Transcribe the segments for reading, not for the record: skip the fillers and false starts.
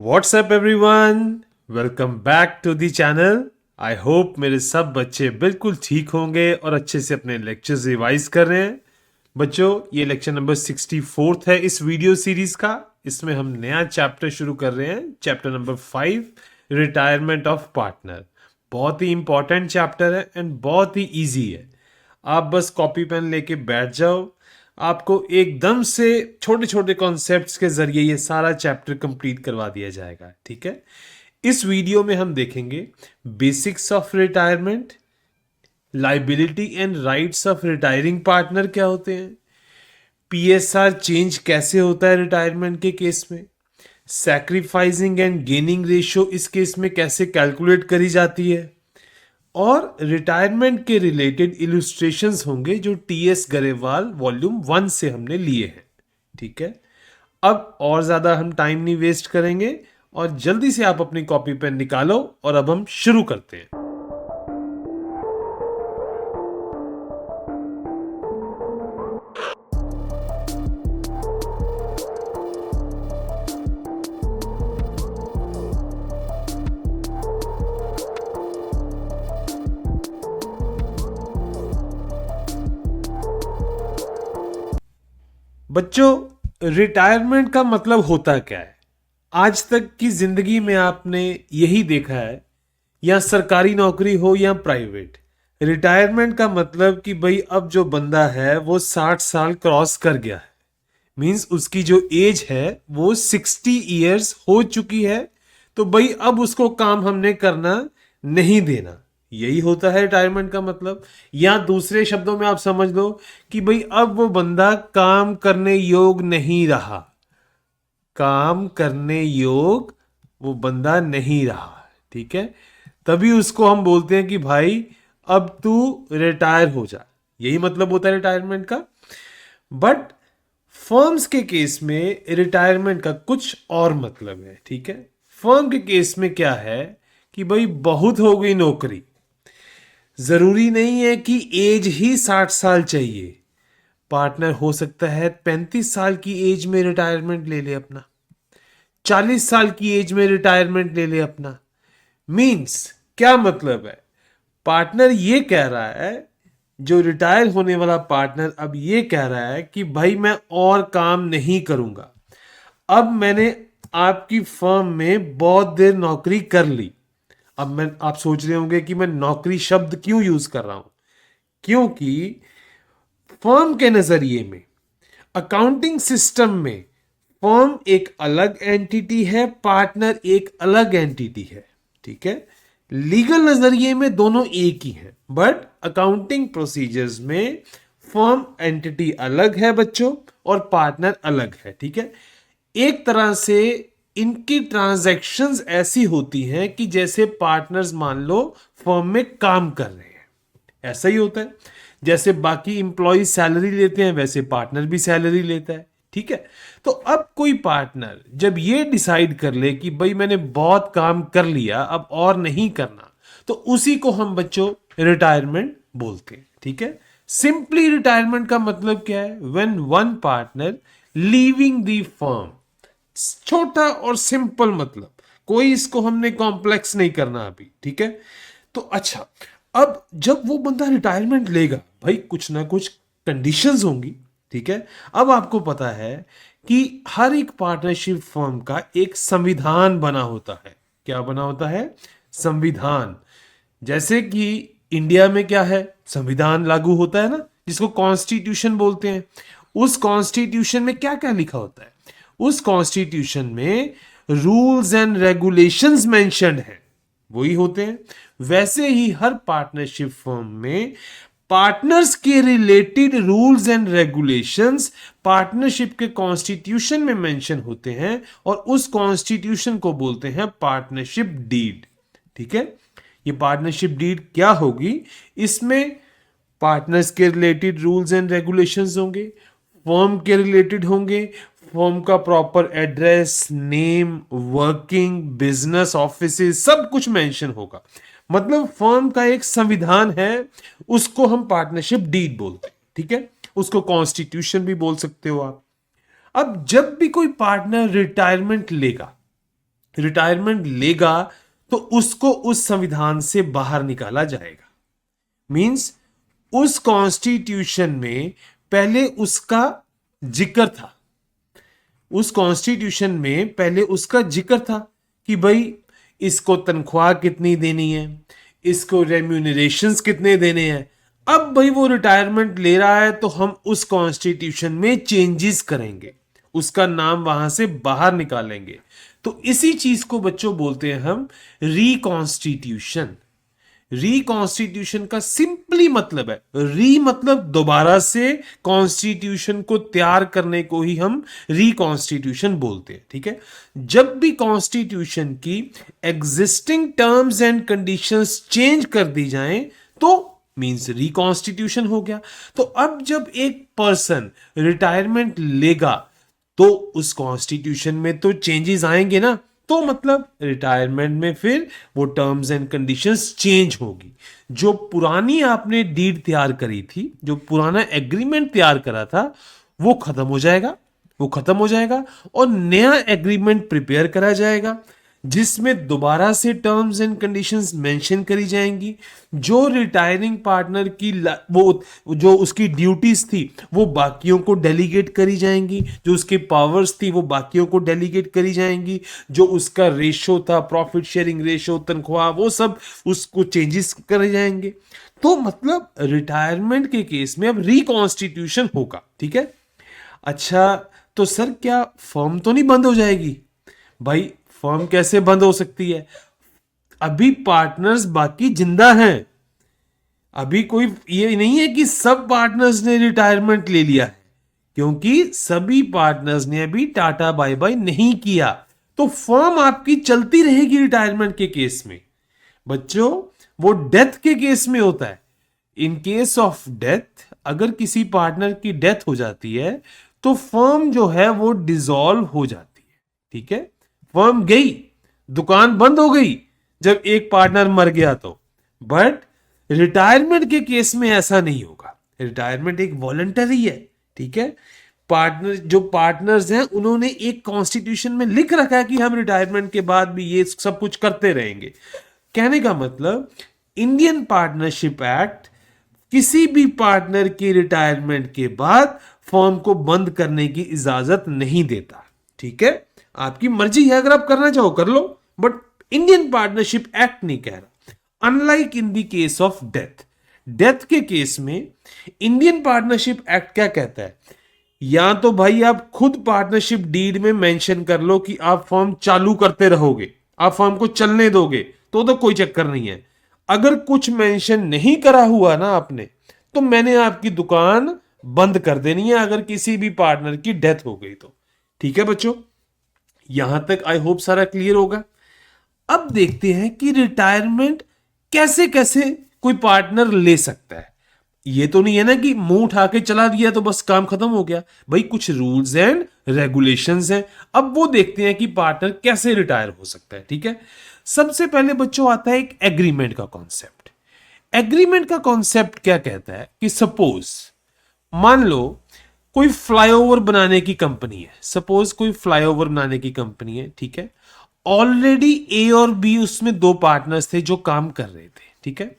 WhatsApp everyone, welcome back to the channel. I hope मेरे सब बच्चे बिल्कुल ठीक होंगे और अच्छे से अपने लेक्चर्स रिवाइज कर रहे हैं। बच्चों, ये लेक्चर नंबर 64 है इस वीडियो सीरीज का। इसमें हम नया चैप्टर शुरू कर रहे हैं, chapter number 5, retirement of partner. बहुत ही इंपॉर्टेंट चैप्टर है एंड बहुत ही इजी है। आप बस कॉपी पेन लेके बैठ जाओ, आपको एकदम से छोटे छोटे कॉन्सेप्ट्स के जरिए ये सारा चैप्टर कंप्लीट करवा दिया जाएगा। ठीक है, इस वीडियो में हम देखेंगे basics of retirement, liability and rights of retiring partner क्या होते हैं, पीएसआर चेंज कैसे होता है रिटायरमेंट के केस में, सैक्रिफाइसिंग एंड गेनिंग रेशियो इस केस में कैसे कैलकुलेट करी जाती है, और रिटायरमेंट के रिलेटेड इलुस्ट्रेशंस होंगे जो टीएस गरेवाल वॉल्यूम 1 से हमने लिए हैं। ठीक है, अब और ज्यादा हम टाइम नहीं वेस्ट करेंगे और जल्दी से आप अपनी कॉपी पेन निकालो और अब हम शुरू करते हैं। बच्चों, रिटायरमेंट का मतलब होता क्या है? आज तक की जिंदगी में आपने यही देखा है, या सरकारी नौकरी हो या प्राइवेट, रिटायरमेंट का मतलब कि भाई अब जो बंदा है वो 60 साल क्रॉस कर गया है। मींस उसकी जो एज है वो 60 ईयर्स हो चुकी है, तो भाई अब उसको काम हमने करना नहीं देना। यही होता है रिटायरमेंट का मतलब। या दूसरे शब्दों में आप समझ लो कि भाई अब वो बंदा काम करने योग नहीं रहा, काम करने योग वो बंदा नहीं रहा। ठीक है, तभी उसको हम बोलते हैं कि भाई अब तू रिटायर हो जा। यही मतलब होता है रिटायरमेंट का। बट फर्म्स के केस में रिटायरमेंट का कुछ और मतलब है। ठीक है, फर्म के केस में क्या है कि भाई बहुत हो गई नौकरी, जरूरी नहीं है कि एज ही 60 साल चाहिए। पार्टनर हो सकता है 35 साल की एज में रिटायरमेंट ले ले अपना, 40 साल की एज में रिटायरमेंट ले ले अपना। मींस क्या मतलब है? पार्टनर ये कह रहा है, जो रिटायर होने वाला पार्टनर अब ये कह रहा है कि भाई मैं और काम नहीं करूंगा। अब मैंने आपकी फर्म में बहुत देर नौकरी कर ली। अब आप सोच रहे होंगे कि मैं नौकरी शब्द क्यों यूज कर रहा हूं? क्योंकि फर्म के नजरिए में, अकाउंटिंग सिस्टम में, फर्म एक अलग एंटिटी है, पार्टनर एक अलग एंटिटी है। ठीक है, लीगल नजरिए में दोनों एक ही हैं, बट अकाउंटिंग प्रोसीजर्स में फर्म एंटिटी अलग है बच्चों और पार्टनर अलग है। ठीक है, एक तरह से इनकी ट्रांजैक्शंस ऐसी होती हैं कि जैसे पार्टनर्स मान लो फर्म में काम कर रहे हैं। ऐसा ही होता है, जैसे बाकी इंप्लॉय सैलरी लेते हैं वैसे पार्टनर भी सैलरी लेता है। ठीक है, तो अब कोई पार्टनर जब ये डिसाइड कर ले कि भाई मैंने बहुत काम कर लिया अब और नहीं करना, तो उसी को हम बच्चों रिटायरमेंट बोलते हैं। ठीक है, सिंपली रिटायरमेंट का मतलब क्या है? When one partner leaving the firm. छोटा और सिंपल मतलब, कोई इसको हमने कॉम्प्लेक्स नहीं करना अभी। ठीक है, तो अच्छा, अब जब वो बंदा रिटायरमेंट लेगा, भाई कुछ ना कुछ कंडीशंस होंगी। ठीक है, अब आपको पता है कि हर एक पार्टनरशिप फर्म का एक संविधान बना होता है। क्या बना होता है? संविधान। जैसे कि इंडिया में क्या है, संविधान लागू होता है ना, जिसको कॉन्स्टिट्यूशन बोलते हैं। उस कॉन्स्टिट्यूशन में क्या क्या लिखा होता है? उस कॉन्स्टिट्यूशन में रूल्स एंड रेगुलेशंस मेंशन्ड है, वही होते हैं। वैसे ही हर पार्टनरशिप फर्म में पार्टनर्स के related rules and regulations partnership के कॉन्स्टिट्यूशन में मेंशन होते हैं और उस कॉन्स्टिट्यूशन को बोलते हैं पार्टनरशिप डीड। ठीक है, ये पार्टनरशिप डीड क्या होगी? इसमें पार्टनर्स के रिलेटेड रूल्स एंड रेगुलेशंस होंगे, फर्म के रिलेटेड होंगे, फर्म का proper address, name, working, business office, सब कुछ मेंशन होगा। मतलब फर्म का एक संविधान है, उसको हम पार्टनरशिप डीड बोलते हैं। ठीक है, उसको कॉन्स्टिट्यूशन भी बोल सकते हो आप। अब जब भी कोई पार्टनर रिटायरमेंट लेगा, रिटायरमेंट लेगा तो उसको उस संविधान से बाहर निकाला जाएगा। मींस उस कॉन्स्टिट्यूशन में पहले उसका जिक्र था, उस कॉन्स्टिट्यूशन में पहले उसका जिक्र था कि भाई इसको तनख्वाह कितनी देनी है, इसको रेम्यूनरेशंस कितने देने हैं। अब भाई वो रिटायरमेंट ले रहा है तो हम उस कॉन्स्टिट्यूशन में चेंजेस करेंगे, उसका नाम वहां से बाहर निकालेंगे। तो इसी चीज को बच्चों बोलते हैं हम रिकॉन्स्टिट्यूशन। रिकॉन्स्टिट्यूशन का सिंपली मतलब है, री मतलब दोबारा से, कॉन्स्टिट्यूशन को तैयार करने को ही हम रिकॉन्स्टिट्यूशन बोलते हैं। ठीक है, जब भी कॉन्स्टिट्यूशन की existing terms and conditions change कर दी जाएं तो मींस रिकॉन्स्टिट्यूशन हो गया। तो अब जब एक पर्सन रिटायरमेंट लेगा तो उस कॉन्स्टिट्यूशन में तो चेंजेस आएंगे ना, तो मतलब रिटायरमेंट में फिर वो टर्म्स एंड कंडीशंस चेंज होगी। जो पुरानी आपने डीड तैयार करी थी, जो पुराना एग्रीमेंट तैयार करा था, वो खत्म हो जाएगा, वो खत्म हो जाएगा और नया एग्रीमेंट प्रिपेयर करा जाएगा जिसमें दोबारा से टर्म्स एंड कंडीशंस मेंशन करी जाएंगी। जो रिटायरिंग पार्टनर की वो जो उसकी ड्यूटीज थी वो बाकियों को डेलीगेट करी जाएंगी, जो उसके पावर्स थी वो बाकियों को डेलीगेट करी जाएंगी, जो उसका रेशो था, प्रॉफिट शेयरिंग रेशो, तनख्वाह, वो सब उसको चेंजेस करे जाएंगे। तो मतलब रिटायरमेंट के केस में अब रिकॉन्स्टिट्यूशन होगा। ठीक है, अच्छा तो सर क्या फर्म तो नहीं बंद हो जाएगी? भाई फर्म कैसे बंद हो सकती है? अभी पार्टनर्स बाकी जिंदा हैं, अभी कोई ये नहीं है कि सब पार्टनर्स ने रिटायरमेंट ले लिया है, क्योंकि सभी पार्टनर्स ने अभी टाटा बाय बाय नहीं किया। तो फर्म आपकी चलती रहेगी रिटायरमेंट के केस में। बच्चों वो डेथ के केस में होता है। इन केस ऑफ डेथ, अगर किसी पार्टनर की डेथ हो जाती है तो फर्म जो है वो डिसॉल्व हो जाती है। ठीक है, फर्म गई, दुकान बंद हो गई जब एक पार्टनर मर गया तो। बट रिटायरमेंट के केस में ऐसा नहीं होगा। रिटायरमेंट एक वॉलंटरी है। ठीक है, पार्टनर जो पार्टनर्स हैं उन्होंने एक कॉन्स्टिट्यूशन में लिख रखा है कि हम रिटायरमेंट के बाद भी ये सब कुछ करते रहेंगे। कहने का मतलब इंडियन पार्टनरशिप एक्ट किसी भी पार्टनर के रिटायरमेंट के बाद फर्म को बंद करने की इजाजत नहीं देता। ठीक है, आपकी मर्जी है, अगर आप करना चाहो कर लो, बट इंडियन पार्टनरशिप एक्ट नहीं कह रहा। Unlike in the case of death, death के केस में इंडियन पार्टनरशिप एक्ट क्या कहता है? या तो भाई आप खुद पार्टनरशिप डीड में मेंशन कर लो कि आप फर्म चालू करते रहोगे, आप फर्म को चलने दोगे, तो कोई चक्कर नहीं है। अगर कुछ मेंशन नहीं करा हुआ ना आपने, तो मैंने आपकी दुकान बंद कर देनी है अगर किसी भी पार्टनर की डेथ हो गई तो। ठीक है बच्चों, यहां तक आई होप सारा क्लियर होगा। अब देखते हैं कि रिटायरमेंट कैसे कैसे कोई पार्टनर ले सकता है। ये तो नहीं है ना कि मुंह उठा के चला दिया तो बस काम खत्म हो गया। भाई कुछ रूल्स एंड रेगुलेशंस हैं। अब वो देखते हैं कि पार्टनर कैसे रिटायर हो सकता है। ठीक है, सबसे पहले बच्चों आता है एक एग्रीमेंट का कॉन्सेप्ट। एग्रीमेंट का कॉन्सेप्ट क्या कहता है कि सपोज मान लो कोई फ्लाईओवर बनाने की कंपनी है, सपोज कोई फ्लाईओवर बनाने की कंपनी है। ठीक है, ऑलरेडी ए और बी उसमें दो पार्टनर्स थे जो काम कर रहे थे। ठीक है,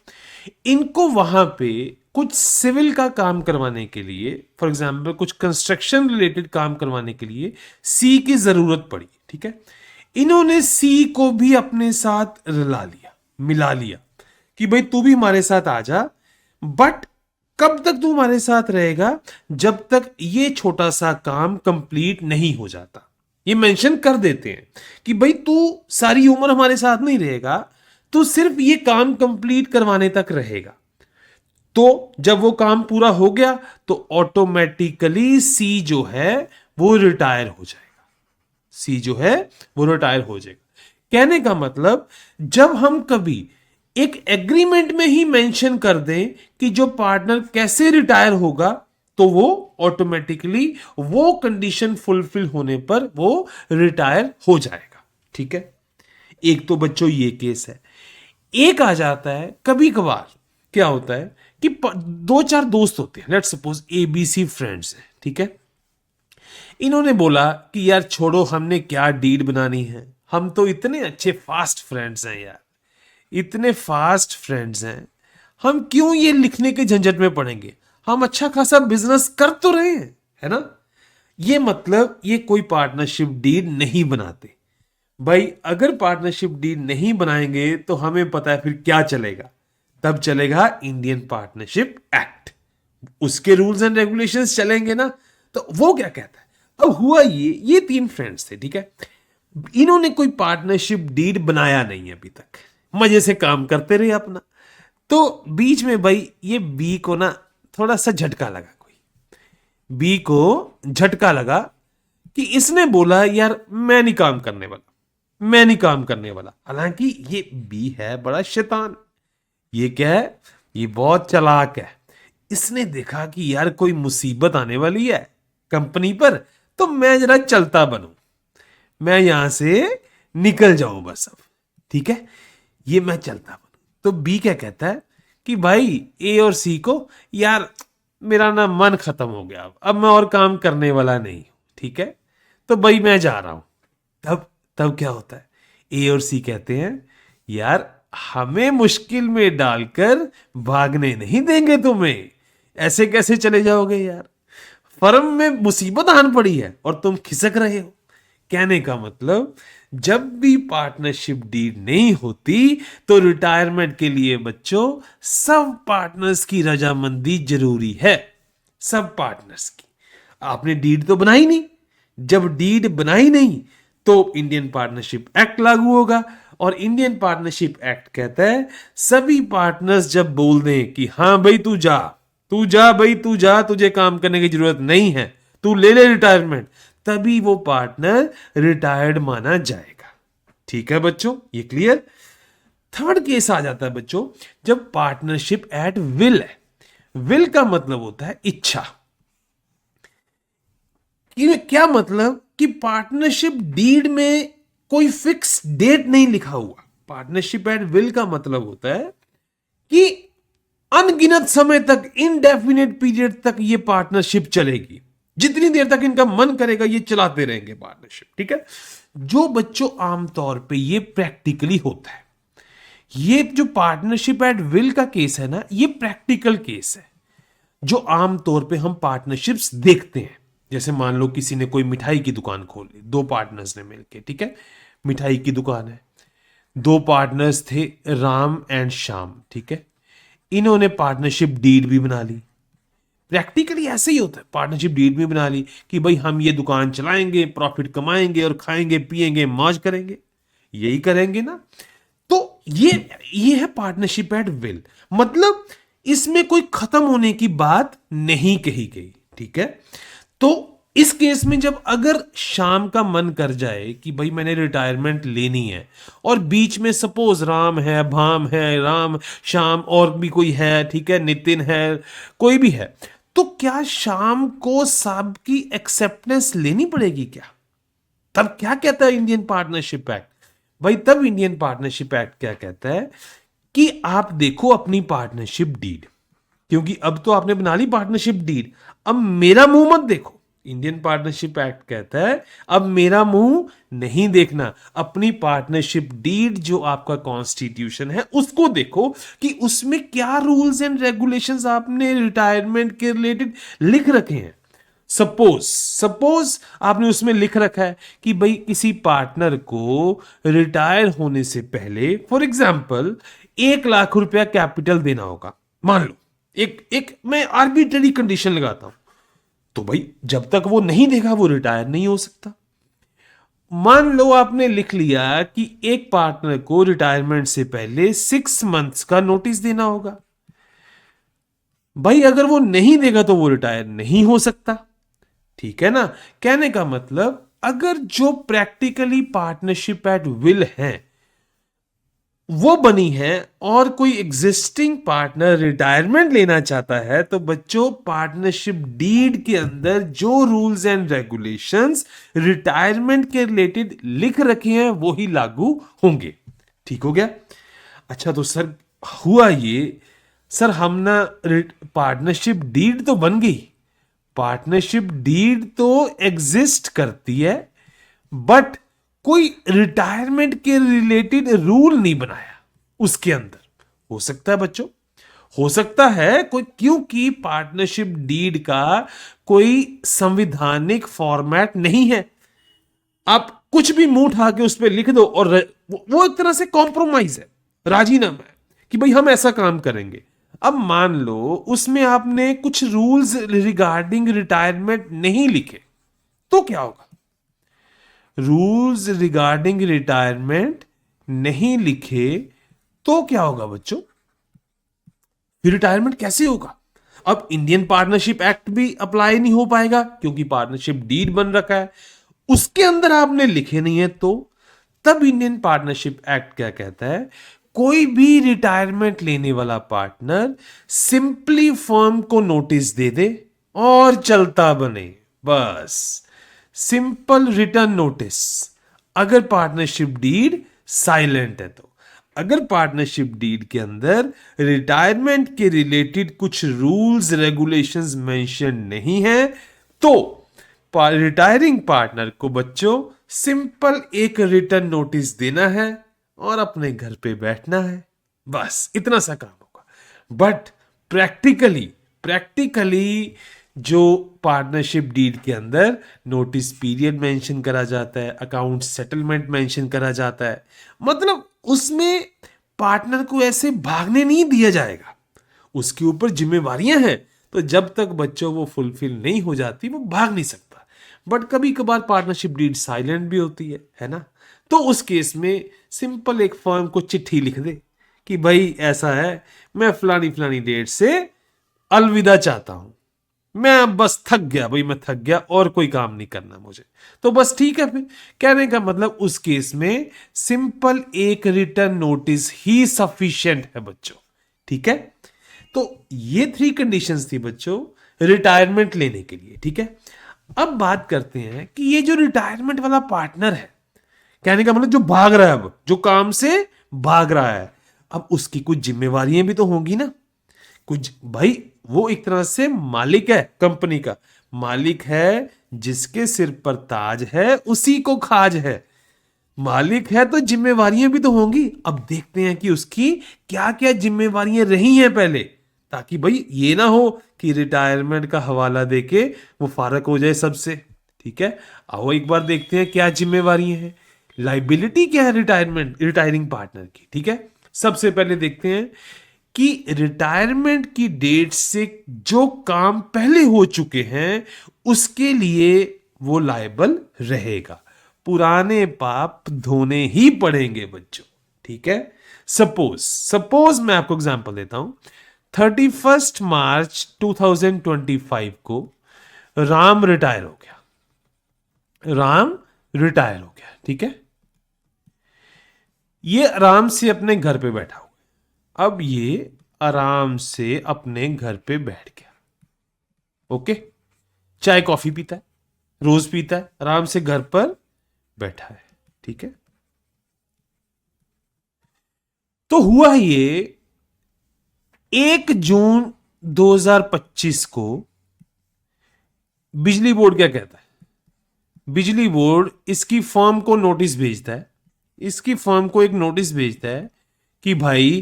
इनको वहां पे कुछ सिविल का काम करवाने के लिए, फॉर एग्जाम्पल कुछ कंस्ट्रक्शन रिलेटेड काम करवाने के लिए सी की जरूरत पड़ी। ठीक है, इन्होंने सी को भी अपने साथ रला लिया, मिला लिया कि भाई तू भी हमारे साथ आ जा, बट कब तक तू हमारे साथ रहेगा? जब तक ये छोटा सा काम कंप्लीट नहीं हो जाता। ये मेंशन कर देते हैं कि भाई तू सारी उम्र हमारे साथ नहीं रहेगा, तू सिर्फ ये काम कंप्लीट करवाने तक रहेगा। तो जब वो काम पूरा हो गया तो ऑटोमेटिकली सी जो है वो रिटायर हो जाएगा। सी जो है वो रिटायर हो जाएगा। कहने का मतलब जब हम कभी एक एग्रीमेंट में ही मेंशन कर दें कि जो पार्टनर कैसे रिटायर होगा, तो वो ऑटोमेटिकली वो कंडीशन फुलफिल होने पर वो रिटायर हो जाएगा। ठीक है, एक तो बच्चों ये केस है। एक आ जाता है कभी कभार क्या होता है कि दो चार दोस्त होते हैं, लेट्स सपोज ABC फ्रेंड्स हैं। ठीक है, इन्होंने बोला कि यार छोड़ो, हमने क्या डीड बनानी है, हम तो इतने अच्छे फास्ट फ्रेंड्स हैं यार, इतने फास्ट फ्रेंड्स हैं, हम क्यों ये लिखने के झंझट में पड़ेंगे, हम अच्छा खासा बिजनेस कर तो रहे हैं, है ना। ये मतलब ये कोई पार्टनरशिप डीड नहीं बनाते भाई। अगर पार्टनरशिप डीड नहीं बनाएंगे तो हमें पता है फिर क्या चलेगा, तब चलेगा इंडियन पार्टनरशिप एक्ट, उसके रूल्स एंड रेगुलेशंस चलेंगे ना। तो वो क्या कहता है, अब हुआ ये तीन फ्रेंड्स थे, ठीक है, इन्होंने कोई पार्टनरशिप डीड बनाया नहीं अभी तक, मजे से काम करते रहे अपना। तो बीच में भाई ये बी को ना थोड़ा सा झटका लगा, कोई बी को झटका लगा कि इसने बोला यार मैं नहीं काम करने वाला, मैं नहीं काम करने वाला। हालांकि ये बी है बड़ा शैतान, ये क्या है, ये बहुत चालाक है। इसने देखा कि यार कोई मुसीबत आने वाली है कंपनी पर, तो मैं जरा चलता बनूं, मैं यहां से निकल जाऊं बस अब, ठीक है, ये मैं चलता बनूं। तो बी क्या कहता है कि भाई ए और सी को, यार मेरा ना मन खत्म हो गया, अब मैं और काम करने वाला नहीं हूं, ठीक है, तो भाई मैं जा रहा हूं। तब तब क्या होता है, ए और सी कहते हैं यार हमें मुश्किल में डालकर भागने नहीं देंगे तुम्हें, ऐसे कैसे चले जाओगे यार, फर्म में मुसीबत आन पड़ी है और तुम खिसक रहे हो। कहने का मतलब जब भी पार्टनरशिप डीड नहीं होती तो रिटायरमेंट के लिए बच्चों सब पार्टनर्स की रजामंदी जरूरी है, सब पार्टनर्स की। आपने डीड तो बनाई नहीं, जब डीड बनाई नहीं तो इंडियन पार्टनरशिप एक्ट लागू होगा, और इंडियन पार्टनरशिप एक्ट कहता है सभी पार्टनर्स जब बोल दें कि हाँ भाई तू जा, तू जा भाई, तू जा, तुझे काम करने की जरूरत नहीं है, तू ले ले रिटायरमेंट, तभी वो पार्टनर रिटायर्ड माना जाएगा। ठीक है बच्चों, ये क्लियर। थर्ड केस आ जाता है बच्चों जब पार्टनरशिप एट विल है। विल का मतलब होता है इच्छा। क्या मतलब कि पार्टनरशिप डीड में कोई फिक्स डेट नहीं लिखा हुआ। पार्टनरशिप एट विल का मतलब होता है कि अनगिनत समय तक, इनडेफिनेट पीरियड तक ये पार्टनरशिप चलेगी, जितनी देर तक इनका मन करेगा ये चलाते रहेंगे पार्टनरशिप, ठीक है। जो बच्चों आमतौर पे ये प्रैक्टिकली होता है, ये जो पार्टनरशिप एट विल का केस है ना, ये प्रैक्टिकल केस है जो आमतौर पे हम पार्टनरशिप्स देखते हैं। जैसे मान लो किसी ने कोई मिठाई की दुकान खोल ली, दो पार्टनर्स ने मिलके, ठीक है, मिठाई की दुकान है, दो पार्टनर्स थे राम एंड श्याम, ठीक है, इन्होंने पार्टनरशिप डीड भी बना ली। प्रैक्टिकली ऐसे ही होता है, पार्टनरशिप डीड भी बना ली कि भाई हम ये दुकान चलाएंगे, प्रॉफिट कमाएंगे और खाएंगे पिएंगे मौज करेंगे, यही करेंगे ना। तो ये है पार्टनरशिप एट विल, मतलब इसमें कोई खत्म होने की बात नहीं कही गई, ठीक है। तो इस केस में जब अगर शाम का मन कर जाए कि भाई मैंने रिटायरमेंट लेनी है, और बीच में सपोज राम है, भाम है, राम श्याम और भी कोई है, ठीक है, नितिन है, कोई भी है, तो क्या शाम को सब की एक्सेप्टेंस लेनी पड़ेगी क्या? तब क्या कहता है इंडियन पार्टनरशिप एक्ट भाई, तब इंडियन पार्टनरशिप एक्ट क्या कहता है कि आप देखो अपनी पार्टनरशिप डीड, क्योंकि अब तो आपने बना ली पार्टनरशिप डीड, अब मेरा मुंह मत देखो। इंडियन पार्टनरशिप एक्ट कहता है अब मेरा मुंह नहीं देखना, अपनी पार्टनरशिप डीड जो आपका कॉन्स्टिट्यूशन है उसको देखो कि उसमें क्या रूल्स एंड रेगुलेशंस आपने रिटायरमेंट के रिलेटेड लिख रखे हैं। सपोज आपने उसमें लिख रखा है कि भाई किसी पार्टनर को रिटायर होने से पहले फॉर एग्जाम्पल 1 लाख रुपया कैपिटल देना होगा, मान लो, एक मैं आर्बिट्ररी कंडीशन लगाता हूं, तो भाई जब तक वो नहीं देगा वो रिटायर नहीं हो सकता। मान लो आपने लिख लिया कि एक पार्टनर को रिटायरमेंट से पहले 6 मंथ्स का नोटिस देना होगा, भाई अगर वो नहीं देगा तो वो रिटायर नहीं हो सकता, ठीक है ना। कहने का मतलब अगर जो प्रैक्टिकली पार्टनरशिप एट विल है वो बनी है और कोई एग्जिस्टिंग पार्टनर रिटायरमेंट लेना चाहता है, तो बच्चों पार्टनरशिप डीड के अंदर जो रूल्स एंड रेगुलेशंस रिटायरमेंट के रिलेटेड लिख रखे हैं वो ही लागू होंगे। ठीक हो गया। अच्छा तो सर हुआ ये, सर हम ना पार्टनरशिप डीड तो बन गई, पार्टनरशिप डीड तो एग्जिस्ट करती है, बट कोई रिटायरमेंट के रिलेटेड रूल नहीं बनाया उसके अंदर। हो सकता है बच्चों, हो सकता है कोई, क्योंकि पार्टनरशिप डीड का कोई संविधानिक फॉर्मेट नहीं है। आप कुछ भी मुंह उठा के उस पर लिख दो और वो एक तरह से कॉम्प्रोमाइज है, राजीनामा है कि भाई हम ऐसा काम करेंगे। अब मान लो उसमें आपने कुछ रूल्स रिगार्डिंग रिटायरमेंट नहीं लिखे, तो क्या होगा? रूल्स रिगार्डिंग रिटायरमेंट नहीं लिखे तो क्या होगा बच्चों? फिर रिटायरमेंट कैसे होगा? अब इंडियन पार्टनरशिप एक्ट भी अप्लाई नहीं हो पाएगा क्योंकि पार्टनरशिप डीड बन रखा है, उसके अंदर आपने लिखे नहीं है। तो तब इंडियन पार्टनरशिप एक्ट क्या कहता है? कोई भी रिटायरमेंट लेने वाला पार्टनर सिंपली फर्म को नोटिस दे दे और चलता बने, बस सिंपल रिटर्न नोटिस। अगर पार्टनरशिप डीड साइलेंट है तो, अगर पार्टनरशिप डीड के अंदर रिटायरमेंट के रिलेटेड कुछ रूल्स रेगुलेशंस मेंशन नहीं है, तो रिटायरिंग पार्टनर को बच्चों सिंपल एक रिटर्न नोटिस देना है और अपने घर पे बैठना है, बस इतना सा काम होगा। बट प्रैक्टिकली जो पार्टनरशिप डीड के अंदर नोटिस पीरियड मेंशन करा जाता है, अकाउंट सेटलमेंट मेंशन करा जाता है, मतलब उसमें पार्टनर को ऐसे भागने नहीं दिया जाएगा, उसके ऊपर जिम्मेवारियां हैं। तो जब तक बच्चों वो फुलफिल नहीं हो जाती वो भाग नहीं सकता। बट कभी कभार पार्टनरशिप डीड साइलेंट भी होती है ना? तो उस केस में सिंपल एक फर्म को चिट्ठी लिख दे कि भाई ऐसा है, मैं फलानी फलानी डेट से अलविदा चाहता हूं, मैं अब बस थक गया भाई, मैं थक गया और कोई काम नहीं करना मुझे, तो बस ठीक है। फिर कहने का मतलब उस केस में सिंपल एक रिटर्न नोटिस ही सफिशिएंट है बच्चों, ठीक है। तो ये 3 कंडीशंस थी बच्चों रिटायरमेंट लेने के लिए, ठीक है। अब बात करते हैं कि ये जो रिटायरमेंट वाला पार्टनर है, कहने का मतलब जो भाग रहा है, अब जो काम से भाग रहा है, अब उसकी कुछ जिम्मेवारियां भी तो होंगी ना कुछ। भाई वो एक तरह से मालिक है, कंपनी का मालिक है, जिसके सिर पर ताज है उसी को खाज है। मालिक है तो जिम्मेवारियां भी तो होंगी। अब देखते हैं कि उसकी क्या क्या जिम्मेवारियां रही हैं पहले, ताकि भाई ये ना हो कि रिटायरमेंट का हवाला देके वो फारक हो जाए सबसे, ठीक है। आओ एक बार देखते हैं क्या जिम्मेवारियां हैं, लाइबिलिटी क्या है रिटायरिंग पार्टनर की, ठीक है। सबसे पहले देखते हैं कि रिटायरमेंट की डेट से जो काम पहले हो चुके हैं उसके लिए वो लायबल रहेगा। पुराने पाप धोने ही पड़ेंगे बच्चों, ठीक है। सपोज मैं आपको एग्जांपल देता हूं। 31 मार्च 2025 को राम रिटायर हो गया, राम रिटायर हो गया, ठीक है। ये आराम से अपने घर पे बैठा हुआ, अब ये आराम से अपने घर पे बैठ गया, ओके। चाय कॉफी पीता है, रोज पीता है, आराम से घर पर बैठा है, ठीक है। तो हुआ ये 1 जून 2025 को बिजली बोर्ड क्या कहता है? बिजली बोर्ड इसकी फर्म को नोटिस भेजता है, इसकी फर्म को एक नोटिस भेजता है कि भाई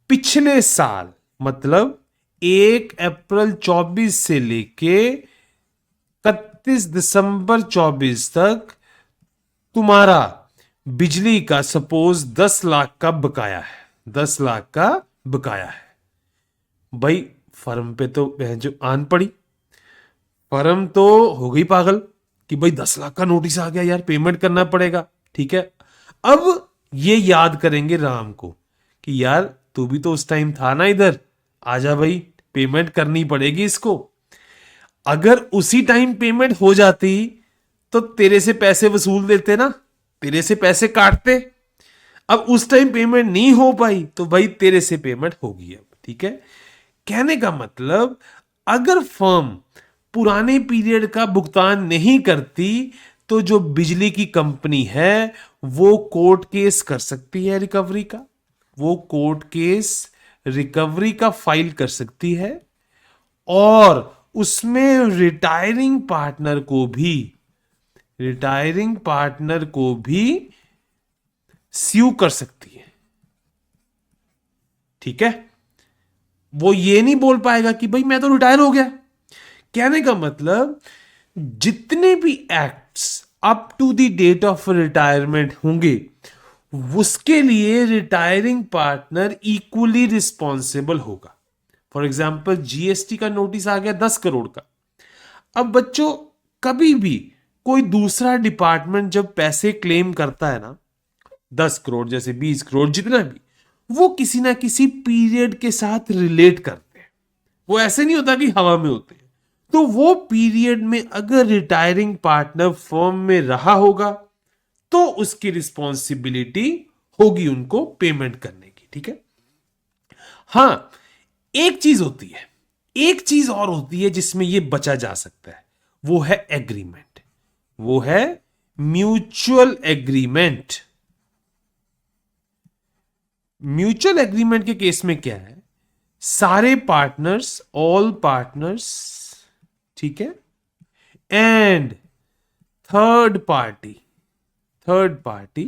पिछले साल मतलब 1 अप्रैल 24 से लेके 31 दिसंबर 24 तक तुम्हारा बिजली का सपोज 10 लाख का बकाया है, 10 लाख का बकाया है। भाई फर्म पे तो जो आन पड़ी, फर्म तो हो गई पागल कि भाई 10 लाख का नोटिस आ गया यार, पेमेंट करना पड़ेगा, ठीक है। अब ये याद करेंगे राम को कि यार तू भी तो उस टाइम था ना इधर, आजा भाई पेमेंट करनी पड़ेगी इसको। अगर उसी टाइम पेमेंट हो जाती तो तेरे से पैसे वसूल देते ना, तेरे से पैसे काटते। अब उस टाइम पेमेंट नहीं हो पाई तो भाई तेरे से पेमेंट होगी अब, ठीक है। कहने का मतलब अगर फर्म पुराने पीरियड का भुगतान नहीं करती तो जो बिजली की कंपनी है वो कोर्ट केस कर सकती है रिकवरी का, वो कोर्ट केस रिकवरी का फाइल कर सकती है और उसमें रिटायरिंग पार्टनर को भी रिटायरिंग पार्टनर को भी स्यू कर सकती है। ठीक है, वो ये नहीं बोल पाएगा कि भाई मैं तो रिटायर हो गया। कहने का मतलब जितने भी acts up to the date of retirement होंगे उसके लिए रिटायरिंग पार्टनर इक्वली रिस्पॉन्सिबल होगा। फॉर एग्जाम्पल जीएसटी का नोटिस आ गया 10 करोड़ का। अब बच्चों कभी भी कोई दूसरा डिपार्टमेंट जब पैसे क्लेम करता है ना, 10 करोड़ जैसे 20 करोड़ जितना भी, वो किसी ना किसी पीरियड के साथ रिलेट करते हैं। वो ऐसे नहीं होता कि हवा में होते हैं। तो वो पीरियड में अगर रिटायरिंग पार्टनर फर्म में रहा होगा तो उसकी रिस्पॉन्सिबिलिटी होगी उनको पेमेंट करने की। ठीक है, हां एक चीज होती है, एक चीज और होती है जिसमें ये बचा जा सकता है, वो है एग्रीमेंट, वो है म्यूचुअल एग्रीमेंट। म्यूचुअल एग्रीमेंट के केस में क्या है, सारे पार्टनर्स, ऑल पार्टनर्स, ठीक है, and third party, third party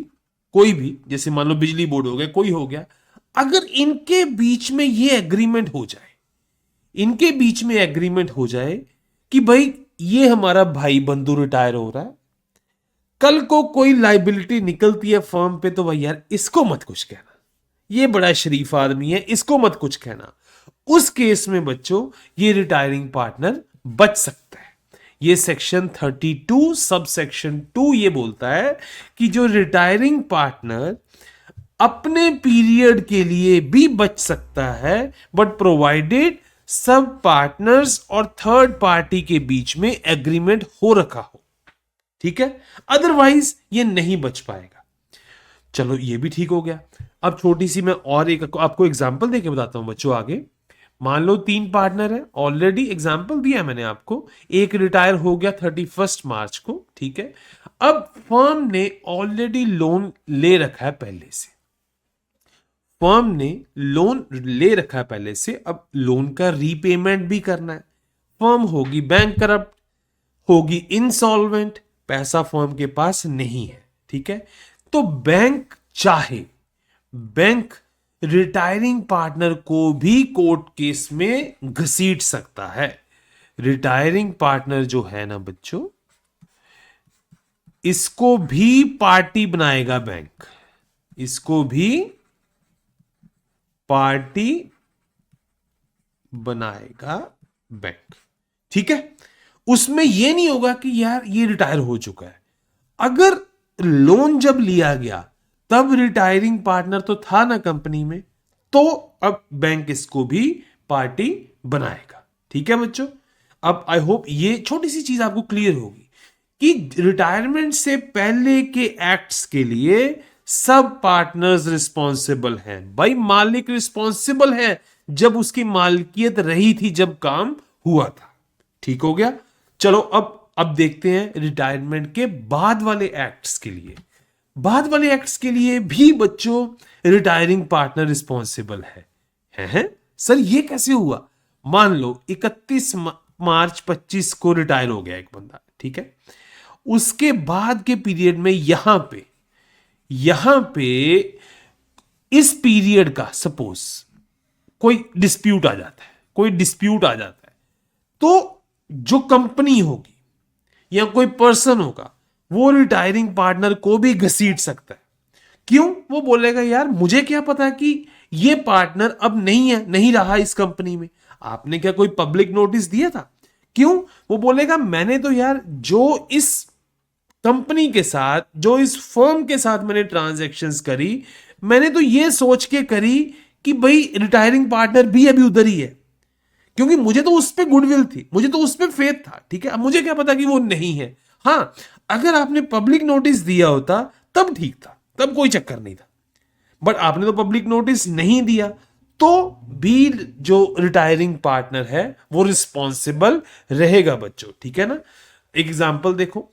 कोई भी, जैसे मान लो बिजली बोर्ड हो गया, कोई हो गया, अगर इनके बीच में ये एग्रीमेंट हो जाए, इनके बीच में एग्रीमेंट हो जाए कि भाई ये हमारा भाई बंधु रिटायर हो रहा है, कल को कोई लाइबिलिटी निकलती है फर्म पे तो भाई यार इसको मत कुछ कहना, ये बड़ा शरीफ आदमी है, इसको मत कुछ कहना। उस केस में बच्चों ये रिटायरिंग पार्टनर बच सकता है। ये सेक्शन 32 सब सेक्शन 2 ये बोलता है कि जो रिटायरिंग पार्टनर अपने पीरियड के लिए भी बच सकता है, बट प्रोवाइडेड सब पार्टनर्स और थर्ड पार्टी के बीच में एग्रीमेंट हो रखा हो। ठीक है, अदरवाइज ये नहीं बच पाएगा। चलो ये भी ठीक हो गया। अब छोटी सी मैं और एक आपको एग्जांपल देके बताता हूं बच्चों आगे। मान लो 3 पार्टनर है, ऑलरेडी एग्जांपल दिया मैंने आपको, एक रिटायर हो गया 31 मार्च को। ठीक है, अब फर्म ने ऑलरेडी लोन ले रखा है पहले से, फर्म ने लोन ले रखा है पहले से, अब लोन का रीपेमेंट भी करना है। फर्म होगी बैंक करप्ट, होगी इंसॉल्वेंट, पैसा फर्म के पास नहीं है। ठीक है, तो बैंक चाहे, बैंक रिटायरिंग पार्टनर को भी कोर्ट केस में घसीट सकता है। रिटायरिंग पार्टनर जो है ना बच्चों, इसको भी पार्टी बनाएगा बैंक, इसको भी पार्टी बनाएगा बैंक। ठीक है, उसमें यह नहीं होगा कि यार ये रिटायर हो चुका है। अगर लोन जब लिया गया तब रिटायरिंग पार्टनर तो था ना कंपनी में, तो अब बैंक इसको भी पार्टी बनाएगा। ठीक है बच्चों, अब आई होप ये छोटी सी चीज आपको क्लियर होगी कि रिटायरमेंट से पहले के एक्ट्स के लिए सब पार्टनर्स रिस्पॉन्सिबल हैं। भाई मालिक रिस्पॉन्सिबल है जब उसकी मालकियत रही थी, जब काम हुआ था। ठीक हो गया। चलो अब देखते हैं रिटायरमेंट के बाद वाले एक्ट्स के लिए। बाद वाले एक्ट्स के लिए भी बच्चों रिटायरिंग पार्टनर रिस्पॉन्सिबल है। सर ये कैसे हुआ? मान लो 31 मार्च 25 को रिटायर हो गया एक बंदा, ठीक है, उसके बाद के पीरियड में यहां पे इस पीरियड का सपोज कोई डिस्प्यूट आ जाता है, तो जो कंपनी होगी या कोई पर्सन होगा वो रिटायरिंग पार्टनर को भी घसीट सकता है। क्यों? वो बोलेगा यार मुझे क्या पता कि ये पार्टनर अब नहीं रहा इस कंपनी में, आपने क्या कोई पब्लिक नोटिस दिया था? क्यों? वो बोलेगा मैंने तो यार जो इस कंपनी के साथ, जो इस फर्म के साथ मैंने ट्रांजैक्शंस करी, मैंने तो ये सोच के करी कि भाई रिटायरिंग पार्टनर भी अभी उधर ही है, क्योंकि मुझे तो उस पर गुडविल थी, मुझे तो उस पर फेथ था। ठीक है, अब मुझे क्या पता कि वो नहीं है। हां, अगर आपने पब्लिक नोटिस दिया होता तब ठीक था, तब कोई चक्कर नहीं था, बट आपने तो पब्लिक नोटिस नहीं दिया, तो भी जो रिटायरिंग पार्टनर है वो रिस्पॉन्सिबल रहेगा बच्चों। ठीक है ना। एग्जाम्पल देखो,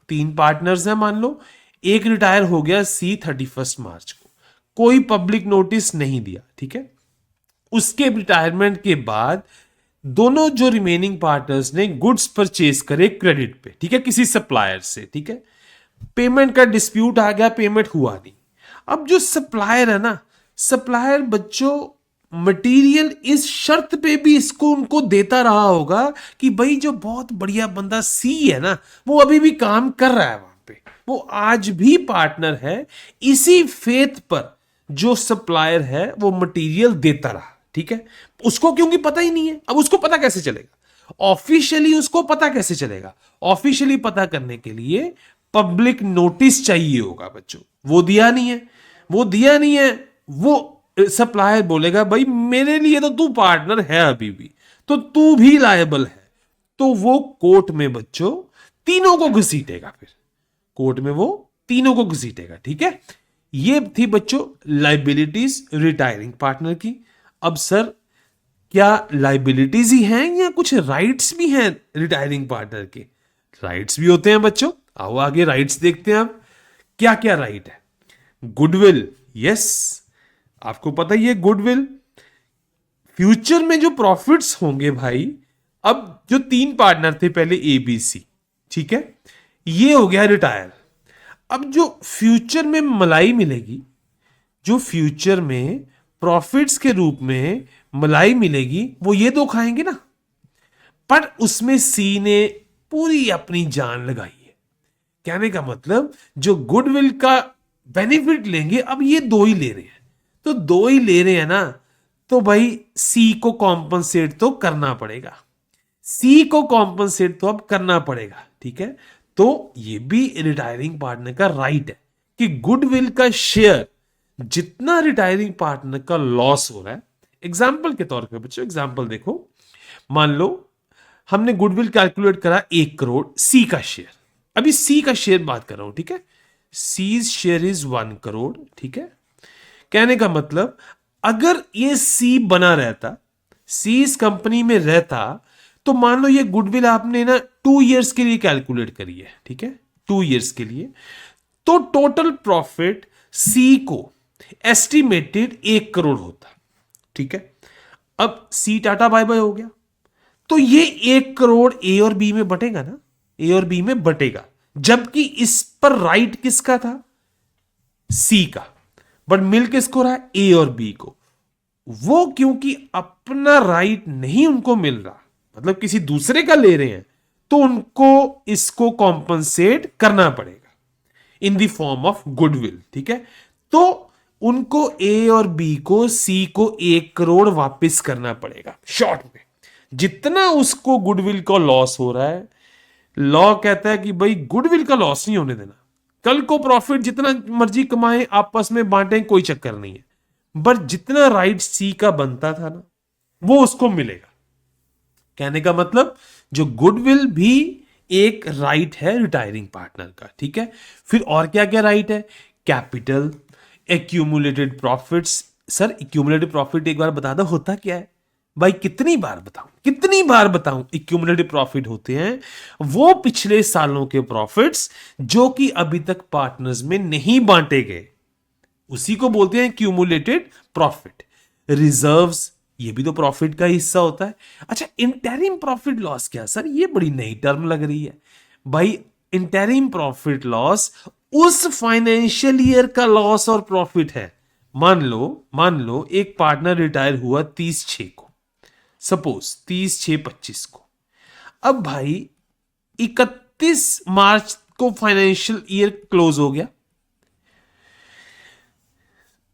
3 पार्टनर्स हैं मान लो, एक रिटायर हो गया सी 31 मार्च को, कोई पब्लिक नोटिस नहीं दिया, ठीक है, उसके रिटायरमेंट के बाद दोनों जो रिमेनिंग पार्टनर्स ने गुड्स परचेज करे क्रेडिट पे, ठीक है, किसी सप्लायर से, ठीक है, पेमेंट का डिस्प्यूट आ गया, पेमेंट हुआ नहीं। अब जो सप्लायर है ना, सप्लायर बच्चों मटेरियल इस शर्त पे भी इसको उनको देता रहा होगा कि भाई जो बहुत बढ़िया बंदा सी है ना, वो अभी भी काम कर रहा है वहां पे, वो आज भी पार्टनर है, इसी फेथ पर जो सप्लायर है वो मटेरियल देता रहा, ठीक है। उसको क्योंकि पता ही नहीं है, अब उसको पता कैसे चलेगा, ऑफिशियली उसको पता कैसे चलेगा, ऑफिशियली पता करने के लिए पब्लिक नोटिस चाहिए होगा बच्चों, वो दिया नहीं है, वो दिया नहीं है, वो सप्लायर बोलेगा भाई मेरे लिए तो तू पार्टनर है अभी भी, तो तू भी लायबल है, तो वो कोर्ट में बच्चों तीनों को घसीटेगा, फिर कोर्ट में वो तीनों को घसीटेगा, ठीक है। ये थी बच्चों लाइबिलिटीज रिटायरिंग पार्टनर की। अब सर क्या लाइबिलिटीज ही हैं या कुछ राइट्स भी हैं रिटायरिंग पार्टनर के? राइट्स भी होते हैं बच्चों, आओ आगे राइट्स देखते हैं। अब क्या क्या राइट है? गुडविल, यस, आपको पता ही है गुडविल, फ्यूचर में जो प्रॉफिट्स होंगे भाई, अब जो तीन पार्टनर थे पहले ABC, ठीक है, ये हो गया रिटायर। अब जो फ्यूचर में मलाई मिलेगी, जो फ्यूचर में प्रॉफिट्स के रूप में मलाई मिलेगी, वो ये दो खाएंगे ना, पर उसमें सी ने पूरी अपनी जान लगाई है। कहने का मतलब जो गुडविल का बेनिफिट लेंगे, अब ये दो ही ले रहे हैं, तो दो ही ले रहे हैं ना, तो भाई सी को कॉम्पनसेट तो करना पड़ेगा, सी को कॉम्पनसेट तो अब करना पड़ेगा, ठीक है। तो ये भी रिटायरिंग पार्टनर का राइट है कि गुडविल का शेयर जितना रिटायरिंग पार्टनर का लॉस हो रहा है, एग्जाम्पल के तौर पे बच्चों, एग्जाम्पल देखो, मान लो हमने गुडविल कैलकुलेट करा 1 करोड़, सी का शेयर, अभी सी का शेयर बात कर रहा हूं, ठीक है, सी शेयर इज 1 करोड़, ठीक है। कहने का मतलब अगर ये सी बना रहता, सी इस कंपनी में रहता, तो मान लो ये गुडविल आपने ना 2 इयर्स के लिए कैलकुलेट करी है, ठीक है, 2 इयर्स के लिए, तो टोटल प्रॉफिट सी को एस्टिमेटेड 1 करोड़ होता, ठीक है। अब सी टाटा बाय बाय हो गया, तो ये 1 करोड़ ए और बी में बटेगा ना, ए और बी में बटेगा, जबकि इस पर राइट किसका था? सी का, बट मिल किसको रहा है? ए और बी को। वो क्योंकि अपना राइट नहीं उनको मिल रहा, मतलब किसी दूसरे का ले रहे हैं, तो उनको इसको कॉम्पनसेट करना पड़ेगा in the form of goodwill, ठीक है। तो उनको ए और बी को सी को 1 करोड़ वापस करना पड़ेगा। शॉर्ट में जितना उसको गुडविल का लॉस हो रहा है, लॉ कहता है कि भाई गुडविल का लॉस नहीं होने देना, कल को प्रॉफिट जितना मर्जी कमाए, आपस में बांटें, कोई चक्कर नहीं है, बट जितना राइट सी का बनता था ना, वो उसको मिलेगा। कहने का मतलब जो गुडविल भी एक राइट है रिटायरिंग पार्टनर का, ठीक है। फिर और क्या क्या राइट है? Capital, accumulated profits. Sir accumulated profit एक बार बता दो होता क्या है भाई, कितनी बार बताऊं, कितनी बार बताऊं? एक्यूमुलेटेड प्रॉफिट होते हैं वो पिछले सालों के प्रॉफिट्स जो कि अभी तक पार्टनर्स में नहीं बांटे गए, उसी को बोलते हैं क्यूमुलेटेड प्रॉफिट। रिजर्व्स, ये भी तो प्रॉफिट का हिस्सा होता है। अच्छा, इंटरिम प्रॉफिट लॉस क्या? सर ये बड़ी नई टर्म लग रही है भाई। इंटरिम प्रॉफिट लॉस उस फाइनेंशियल ईयर का लॉस और प्रॉफिट है। मान लो एक पार्टनर रिटायर हुआ 30/6 को, सपोज 30/6/25 को। अब भाई 31 मार्च को फाइनेंशियल ईयर क्लोज हो गया,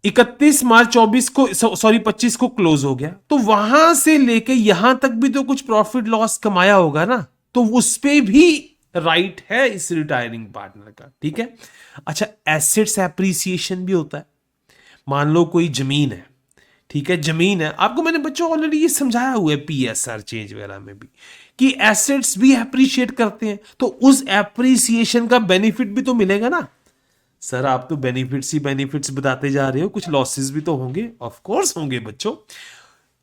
31 मार्च 24 को, सॉरी 25 को क्लोज हो गया, तो वहां से लेके यहां तक भी तो कुछ प्रॉफिट लॉस कमाया होगा ना, तो उस पे भी राइट है इस रिटायरिंग पार्टनर का, ठीक है। अच्छा, एसेट्स एप्रिसिएशन भी होता है। मान लो कोई जमीन है, ठीक है, जमीन है, आपको मैंने बच्चों ऑलरेडी ये समझाया हुआ है PSR चेंज वगैरह में भी कि एसेट्स भी एप्रिशिएट करते हैं, तो उस एप्रिसिएशन का बेनिफिट भी तो मिलेगा ना। सर आप तो बेनिफिट्स ही बेनिफिट्स बताते जा रहे हो, कुछ लॉसेस भी तो होंगे, ऑफ कोर्स होंगे बच्चों।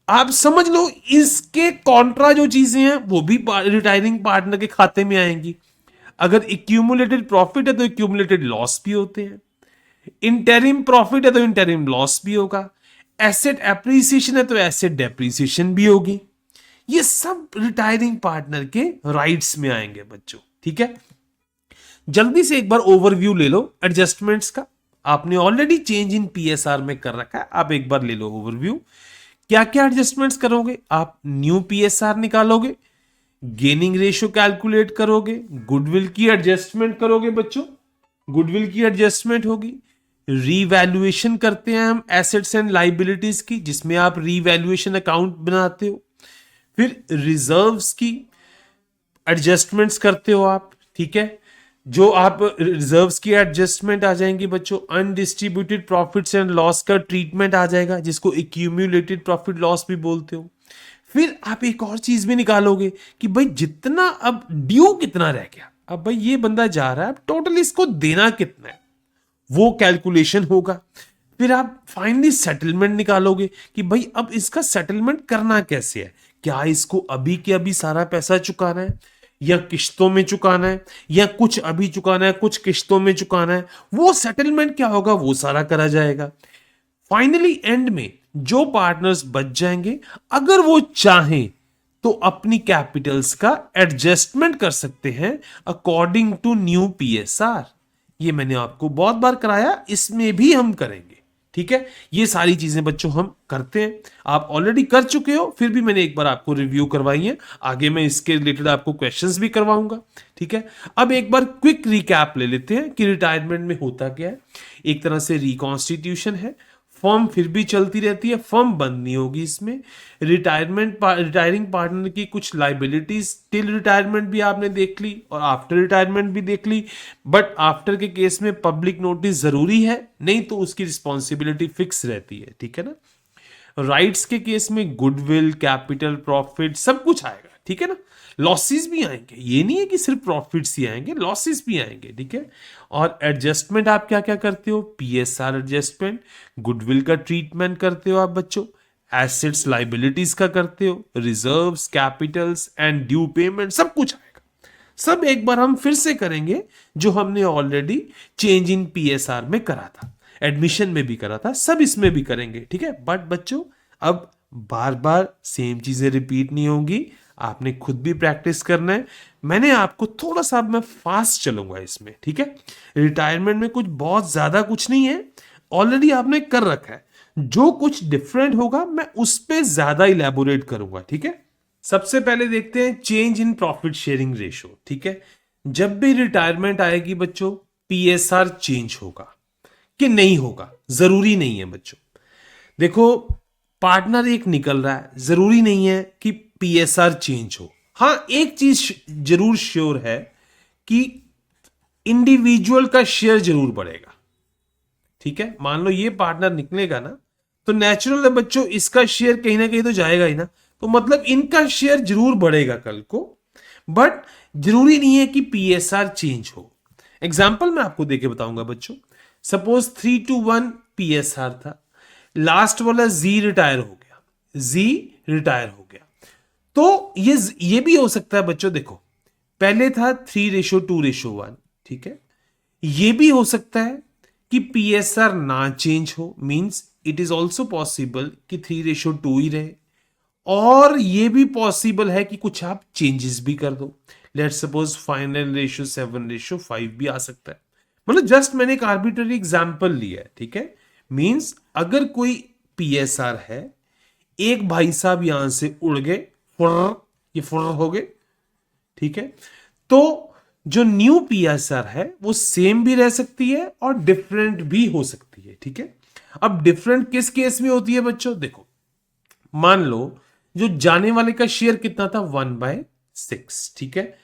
आप समझ लो इसके कॉन्ट्रा जो चीजें हैं वो भी रिटायरिंग पार्टनर के खाते में आएंगी। अगर इक्यूमुलेटेड प्रॉफिट है तो इक्यूमुलेटेड लॉस भी होते हैं, इंटरिम प्रॉफिट है तो इंटरिम लॉस भी होगा, एसेट एप्रिसिएशन है तो एसेट डेप्रिसिएशन भी होगी। ये सब रिटायरिंग पार्टनर के राइट्स में आएंगे बच्चों, ठीक है। जल्दी से एक बार ओवरव्यू ले लो एडजस्टमेंट्स का। आपने ऑलरेडी चेंज इन पीएसआर में कर रखा है, आप एक बार ले लो ओवरव्यू। क्या क्या एडजस्टमेंट्स करोगे आप? न्यू पीएसआर निकालोगे, गेनिंग रेशियो कैलकुलेट करोगे, गुडविल की एडजस्टमेंट करोगे बच्चों, गुडविल की एडजस्टमेंट होगी, रीवैल्यूएशन करते हैं हम एसेट्स एंड लाइबिलिटीज की, जिसमें आप रीवैल्यूएशन अकाउंट बनाते हो, फिर रिजर्व्स की एडजस्टमेंट्स करते हो आप, ठीक है। जो आप रिजर्व्स की एडजस्टमेंट आ जाएंगी बच्चों, अनडिस्ट्रीब्यूटेड प्रॉफिट्स एंड लॉस का ट्रीटमेंट आ जाएगा, जिसको एक्यूमुलेटेड प्रॉफिट लॉस भी बोलते हो। फिर आप एक और चीज भी निकालोगे कि भाई जितना अब ड्यू कितना रह गया, अब भाई ये बंदा जा रहा है, अब टोटल इसको देना कितना है, वो कैलकुलेशन होगा। फिर आप फाइनली सेटलमेंट निकालोगे कि भाई अब इसका सेटलमेंट करना कैसे है, क्या इसको अभी के अभी सारा पैसा चुकाना है, या किश्तों में चुकाना है, या कुछ अभी चुकाना है कुछ किश्तों में चुकाना है, वो सेटलमेंट क्या होगा वो सारा करा जाएगा। फाइनली एंड में जो पार्टनर्स बच जाएंगे, अगर वो चाहें तो अपनी कैपिटल्स का एडजस्टमेंट कर सकते हैं अकॉर्डिंग टू न्यू पीएसआर। ये मैंने आपको बहुत बार कराया, इसमें भी हम करेंगे, ठीक है। ये सारी चीजें बच्चों हम करते हैं, आप ऑलरेडी कर चुके हो, फिर भी मैंने एक बार आपको रिव्यू करवाई है, आगे मैं इसके रिलेटेड आपको क्वेश्चंस भी करवाऊंगा, ठीक है। अब एक बार क्विक रिकैप ले लेते हैं कि रिटायरमेंट में होता क्या है। एक तरह से रिकॉन्स्टिट्यूशन है, फर्म फिर भी चलती रहती है, फर्म बंद नहीं होगी इसमें। रिटायरिंग पार्टनर की कुछ लाइबिलिटीज टिल रिटायरमेंट भी आपने देख ली और आफ्टर रिटायरमेंट भी देख ली, बट आफ्टर के केस में पब्लिक नोटिस जरूरी है, नहीं तो उसकी रिस्पॉन्सिबिलिटी फिक्स रहती है, ठीक है ना। राइट्स के केस में गुडविल, कैपिटल, प्रॉफिट सब कुछ आएगा, ठीक है ना। लॉसेस भी आएंगे, ये नहीं है कि सिर्फ प्रॉफिट्स ही आएंगे, लॉसेस भी आएंगे, ठीक है। और एडजस्टमेंट आप क्या क्या करते हो? पीएसआर एडजस्टमेंट, गुडविल का ट्रीटमेंट करते हो आप बच्चों, एसेट्स लाइबिलिटीज का करते हो, reserves, Capitals and due payment, सब कुछ आएगा। सब एक बार हम फिर से करेंगे जो हमने ऑलरेडी चेंज इन पीएसआर में करा था, एडमिशन में भी करा था, सब इसमें भी करेंगे, ठीक है। बट बच्चों अब बार बार सेम चीजें रिपीट नहीं होंगी, आपने खुद भी प्रैक्टिस करना है। मैंने आपको थोड़ा सा, मैं फास्ट चलूंगा इसमें, ठीक है। रिटायरमेंट में कुछ बहुत ज्यादा कुछ नहीं है, ऑलरेडी आपने कर रखा है, जो कुछ डिफरेंट होगा मैं उस पर ज्यादा इलेबोरेट करूंगा, ठीक है। सबसे पहले देखते हैं change in profit sharing ratio, ठीक है। जब भी रिटायरमेंट आएगी बच्चों, पीएसआर चेंज होगा कि नहीं होगा, जरूरी नहीं है बच्चों। देखो पार्टनर एक निकल रहा है, जरूरी नहीं है कि पीएसआर चेंज हो। हां एक चीज जरूर श्योर है कि इंडिविजुअल का शेयर जरूर बढ़ेगा, ठीक है। मान लो ये पार्टनर निकलेगा ना, तो नेचुरल है बच्चों इसका शेयर कहीं ना कहीं तो जाएगा ही ना, तो मतलब इनका शेयर जरूर बढ़ेगा कल को, बट जरूरी नहीं है कि पीएसआर चेंज हो। एग्जाम्पल मैं आपको देके बताऊंगा बच्चों। सपोज 3:1 पीएसआर था, लास्ट वाला जी रिटायर हो गया, जी रिटायर हो गया, तो ये भी हो सकता है बच्चों। देखो पहले था 3:2:1, ठीक है। ये भी हो सकता है कि पीएसआर ना चेंज हो, means it is also possible कि 3:2 ही रहे, और ये भी पॉसिबल है कि कुछ आप चेंजेस भी कर दो। लेट सपोज फाइनल रेशियो 7:5 भी आ सकता है। मतलब जस्ट मैंने एक आर्बिट्ररी एग्जांपल लिया है, ठीक है। मींस अगर कोई पीएसआर है, एक भाई साहब यहां से उड़ गए, ये फुर्र हो गए, ठीक है, तो जो न्यू पीएसआर है वो सेम भी रह सकती है और डिफरेंट भी हो सकती है, ठीक है। अब डिफरेंट किस केस में होती है बच्चों? देखो मान लो जो जाने वाले का शेयर कितना था, 1/6, ठीक है।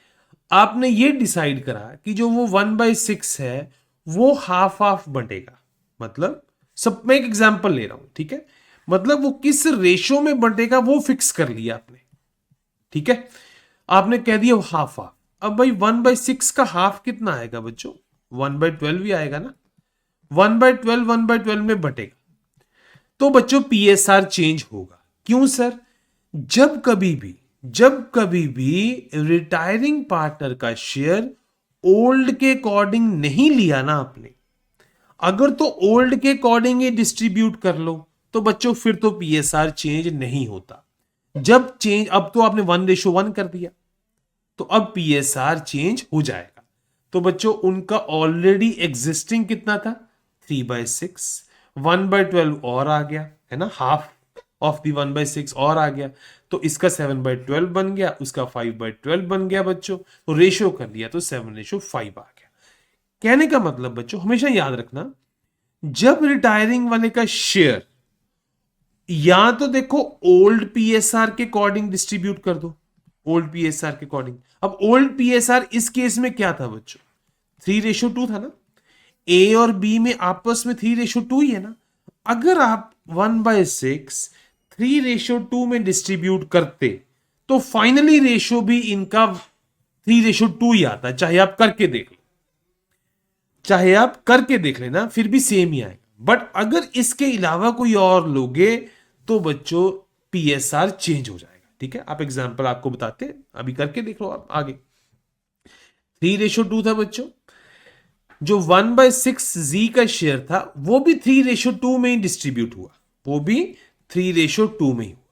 आपने ये डिसाइड करा कि जो वो 1/6 है वो हाफ हाफ बंटेगा, मतलब सब, मैं एक एग्जांपल ले रहा हूं, ठीक है। मतलब वो किस रेशो में बंटेगा वो फिक्स कर लिया आपने, ठीक है। आपने कह दिया हाफ हाफ। अब भाई 1/6 का हाफ कितना आएगा बच्चों? 1/12 ही आएगा ना। 1/12 में बटेगा, तो बच्चों पीएसआर चेंज होगा। क्यों सर? जब कभी भी रिटायरिंग पार्टनर का शेयर ओल्ड के अकॉर्डिंग नहीं लिया ना आपने, अगर तो ओल्ड के अकॉर्डिंग ही डिस्ट्रीब्यूट कर लो तो बच्चों फिर तो पीएसआर चेंज नहीं होता। जब चेंज, अब तो आपने 1:1 कर दिया, तो अब पीएसआर चेंज हो जाएगा। तो बच्चों उनका ऑलरेडी एग्जिस्टिंग कितना था, 3/6, 1/12 और आ गया है ना, हाफ ऑफ दी 1/6 और आ गया, तो इसका 7/12 बन गया, उसका 5/12 बन गया बच्चों, तो रेशियो कर लिया तो 7:5 आ गया। कहने का मतलब बच्चों हमेशा याद रखना, जब रिटायरिंग वाले का शेयर, या तो देखो ओल्ड पीएसआर के अकॉर्डिंग डिस्ट्रीब्यूट कर दो, ओल्ड पीएसआर के अकॉर्डिंग। अब ओल्ड पीएसआर इस केस में क्या था बच्चों, 3:2 था ना, ए और बी में आपस में 3:2 ही है ना। अगर आप 1/6 3:2 में डिस्ट्रीब्यूट करते तो फाइनली रेशियो भी इनका 3:2 ही आता है, चाहे आप करके देख लो, चाहे आप करके देख लेना, फिर भी सेम ही आएगा। बट अगर इसके अलावा कोई और लोगे तो बच्चों पीएसआर चेंज हो जाएगा। ठीक है, आप एग्जांपल आपको बताते हैं, अभी करके देख लो आप आगे। 3:2 था बच्चों, जो 1/6 जी का शेयर था वो भी 3:2 में ही डिस्ट्रीब्यूट हुआ, वो भी 3:2 में ही हुआ।